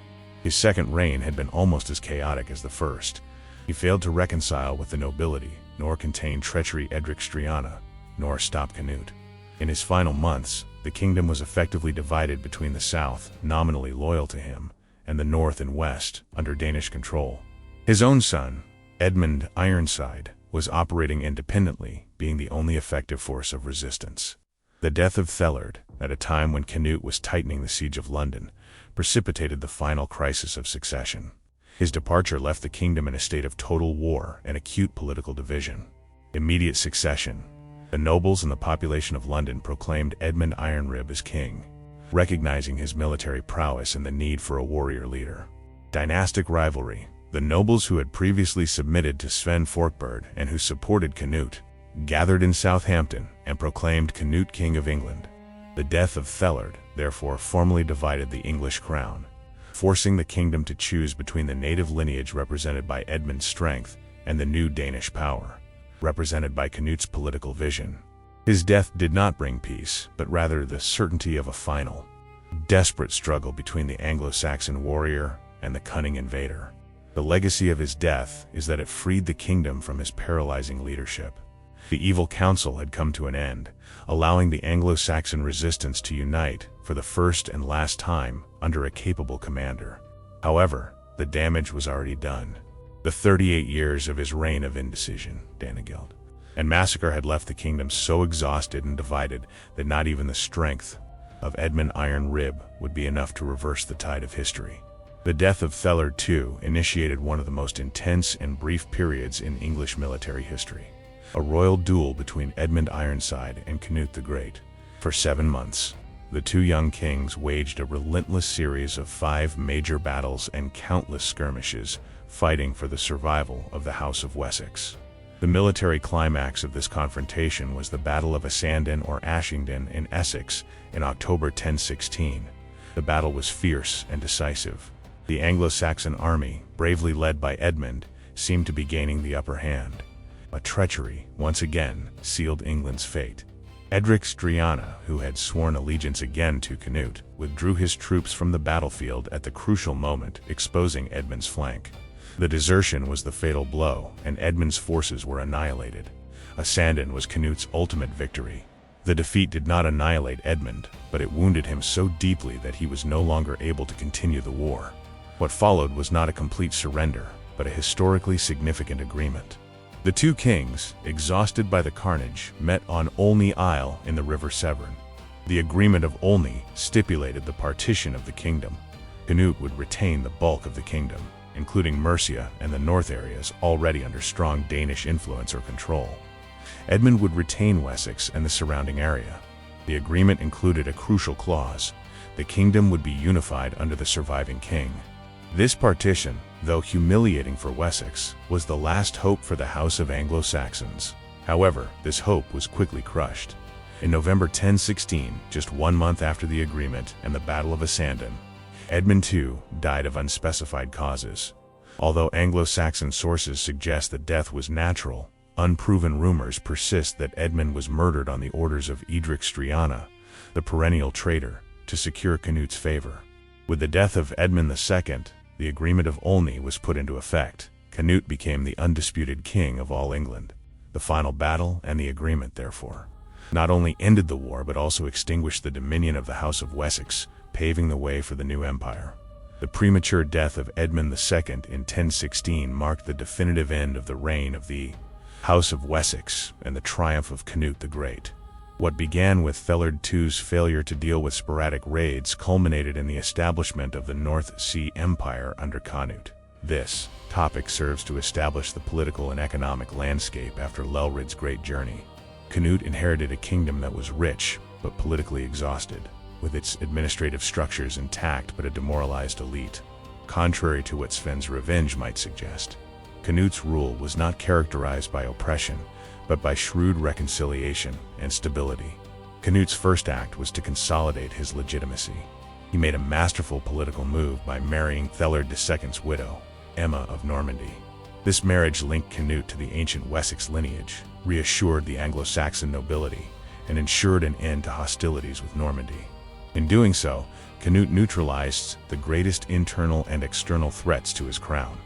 Speaker 1: His second reign had been almost as chaotic as the first. He failed to reconcile with the nobility, nor contain treachery Eadric Streona, nor stop Canute. In his final months, the kingdom was effectively divided between the south, nominally loyal to him, and the north and west, under Danish control. His own son, Edmund Ironside, was operating independently, being the only effective force of resistance. The death of Aethelred, at a time when Canute was tightening the siege of London, precipitated the final crisis of succession. His departure left the kingdom in a state of total war and acute political division. Immediate succession. The nobles and the population of London proclaimed Edmund Ironrib as king, recognizing his military prowess and the need for a warrior leader. Dynastic rivalry. The nobles who had previously submitted to Sven Forkbeard and who supported Canute gathered in Southampton and proclaimed Canute King of England. The death of Aethelred, therefore, formally divided the English crown, forcing the kingdom to choose between the native lineage represented by Edmund's strength and the new Danish power, represented by Canute's political vision. His death did not bring peace, but rather the certainty of a final, desperate struggle between the Anglo-Saxon warrior and the cunning invader. The legacy of his death is that it freed the kingdom from his paralyzing leadership. The evil council had come to an end, allowing the Anglo-Saxon resistance to unite for the first and last time under a capable commander. However, the damage was already done. The 38 years of his reign of indecision, Danegeld, and Massacre had left the kingdom so exhausted and divided that not even the strength of Edmund Ironrib would be enough to reverse the tide of history. The death of Aethelred II initiated one of the most intense and brief periods in English military history. A royal duel between Edmund Ironside and Canute the Great. For 7 months, the two young kings waged a relentless series of 5 major battles and countless skirmishes, fighting for the survival of the House of Wessex. The military climax of this confrontation was the Battle of Asandon or Ashington in Essex in October 1016. The battle was fierce and decisive. The Anglo-Saxon army, bravely led by Edmund, seemed to be gaining the upper hand. A treachery, once again, sealed England's fate. Eadric Streona, who had sworn allegiance again to Canute, withdrew his troops from the battlefield at the crucial moment, exposing Edmund's flank. The desertion was the fatal blow, and Edmund's forces were annihilated. Asandon was Canute's ultimate victory. The defeat did not annihilate Edmund, but it wounded him so deeply that he was no longer able to continue the war. What followed was not a complete surrender, but a historically significant agreement. The two kings, exhausted by the carnage, met on Olney Isle in the River Severn. The Agreement of Olney stipulated the partition of the kingdom. Canute would retain the bulk of the kingdom, including Mercia and the north areas already under strong Danish influence or control. Edmund would retain Wessex and the surrounding area. The agreement included a crucial clause: the kingdom would be unified under the surviving king. This partition, though humiliating for Wessex, was the last hope for the House of Anglo-Saxons. However, this hope was quickly crushed. In November 1016, just 1 month after the agreement and the Battle of Asandon, Edmund II died of unspecified causes. Although Anglo-Saxon sources suggest that death was natural, unproven rumors persist that Edmund was murdered on the orders of Eadric Streona, the perennial traitor, to secure Canute's favor. With the death of Edmund II, the Agreement of Olney was put into effect. Canute became the undisputed king of all England. The final battle and the agreement, therefore, not only ended the war but also extinguished the dominion of the House of Wessex, paving the way for the new empire. The premature death of Edmund II in 1016 marked the definitive end of the reign of the House of Wessex and the triumph of Canute the Great. What began with Aethelred II's failure to deal with sporadic raids culminated in the establishment of the North Sea Empire under Canute. This topic serves to establish the political and economic landscape after Aethelred's great journey. Canute inherited a kingdom that was rich but politically exhausted, with its administrative structures intact but a demoralized elite. Contrary to what Sven's revenge might suggest, Canute's rule was not characterized by oppression, but by shrewd reconciliation and stability. Canute's first act was to consolidate his legitimacy. He made a masterful political move by marrying Aethelred II's widow, Emma of Normandy. This marriage linked Canute to the ancient Wessex lineage, reassured the Anglo-Saxon nobility, and ensured an end to hostilities with Normandy. In doing so, Canute neutralized the greatest internal and external threats to his crown.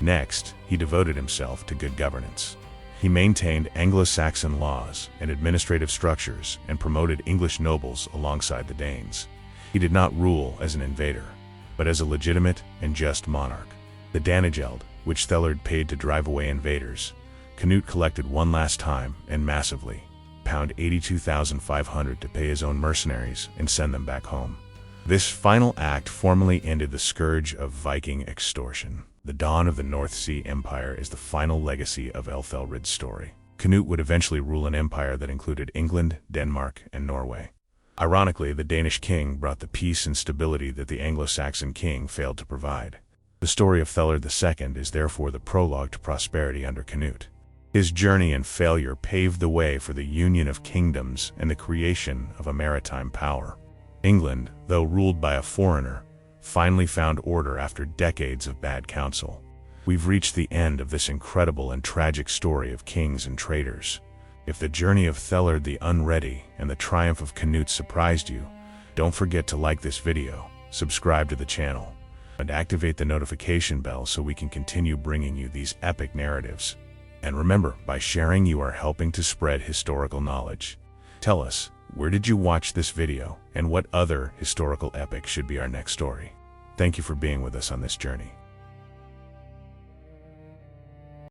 Speaker 1: Next, he devoted himself to good governance. He maintained Anglo-Saxon laws and administrative structures and promoted English nobles alongside the Danes. He did not rule as an invader, but as a legitimate and just monarch. The Danegeld, which Aethelred paid to drive away invaders, Canute collected one last time and massively, £82,500 to pay his own mercenaries and send them back home. This final act formally ended the scourge of Viking extortion. The dawn of the North Sea Empire is the final legacy of Aethelred's story. Canute would eventually rule an empire that included England, Denmark, and Norway. Ironically, the Danish king brought the peace and stability that the Anglo-Saxon king failed to provide. The story of Aethelred II is therefore the prologue to prosperity under Canute. His journey and failure paved the way for the union of kingdoms and the creation of a maritime power. England, though ruled by a foreigner, finally found order after decades of bad counsel. We've reached the end of this incredible and tragic story of kings and traitors. If the journey of Aethelred the Unready and the triumph of Canute surprised you, don't forget to like this video, subscribe to the channel, and activate the notification bell so we can continue bringing you these epic narratives. And remember, by sharing you are helping to spread historical knowledge. Tell us, where did you watch this video, and what other historical epic should be our next story? Thank you for being with us on this journey.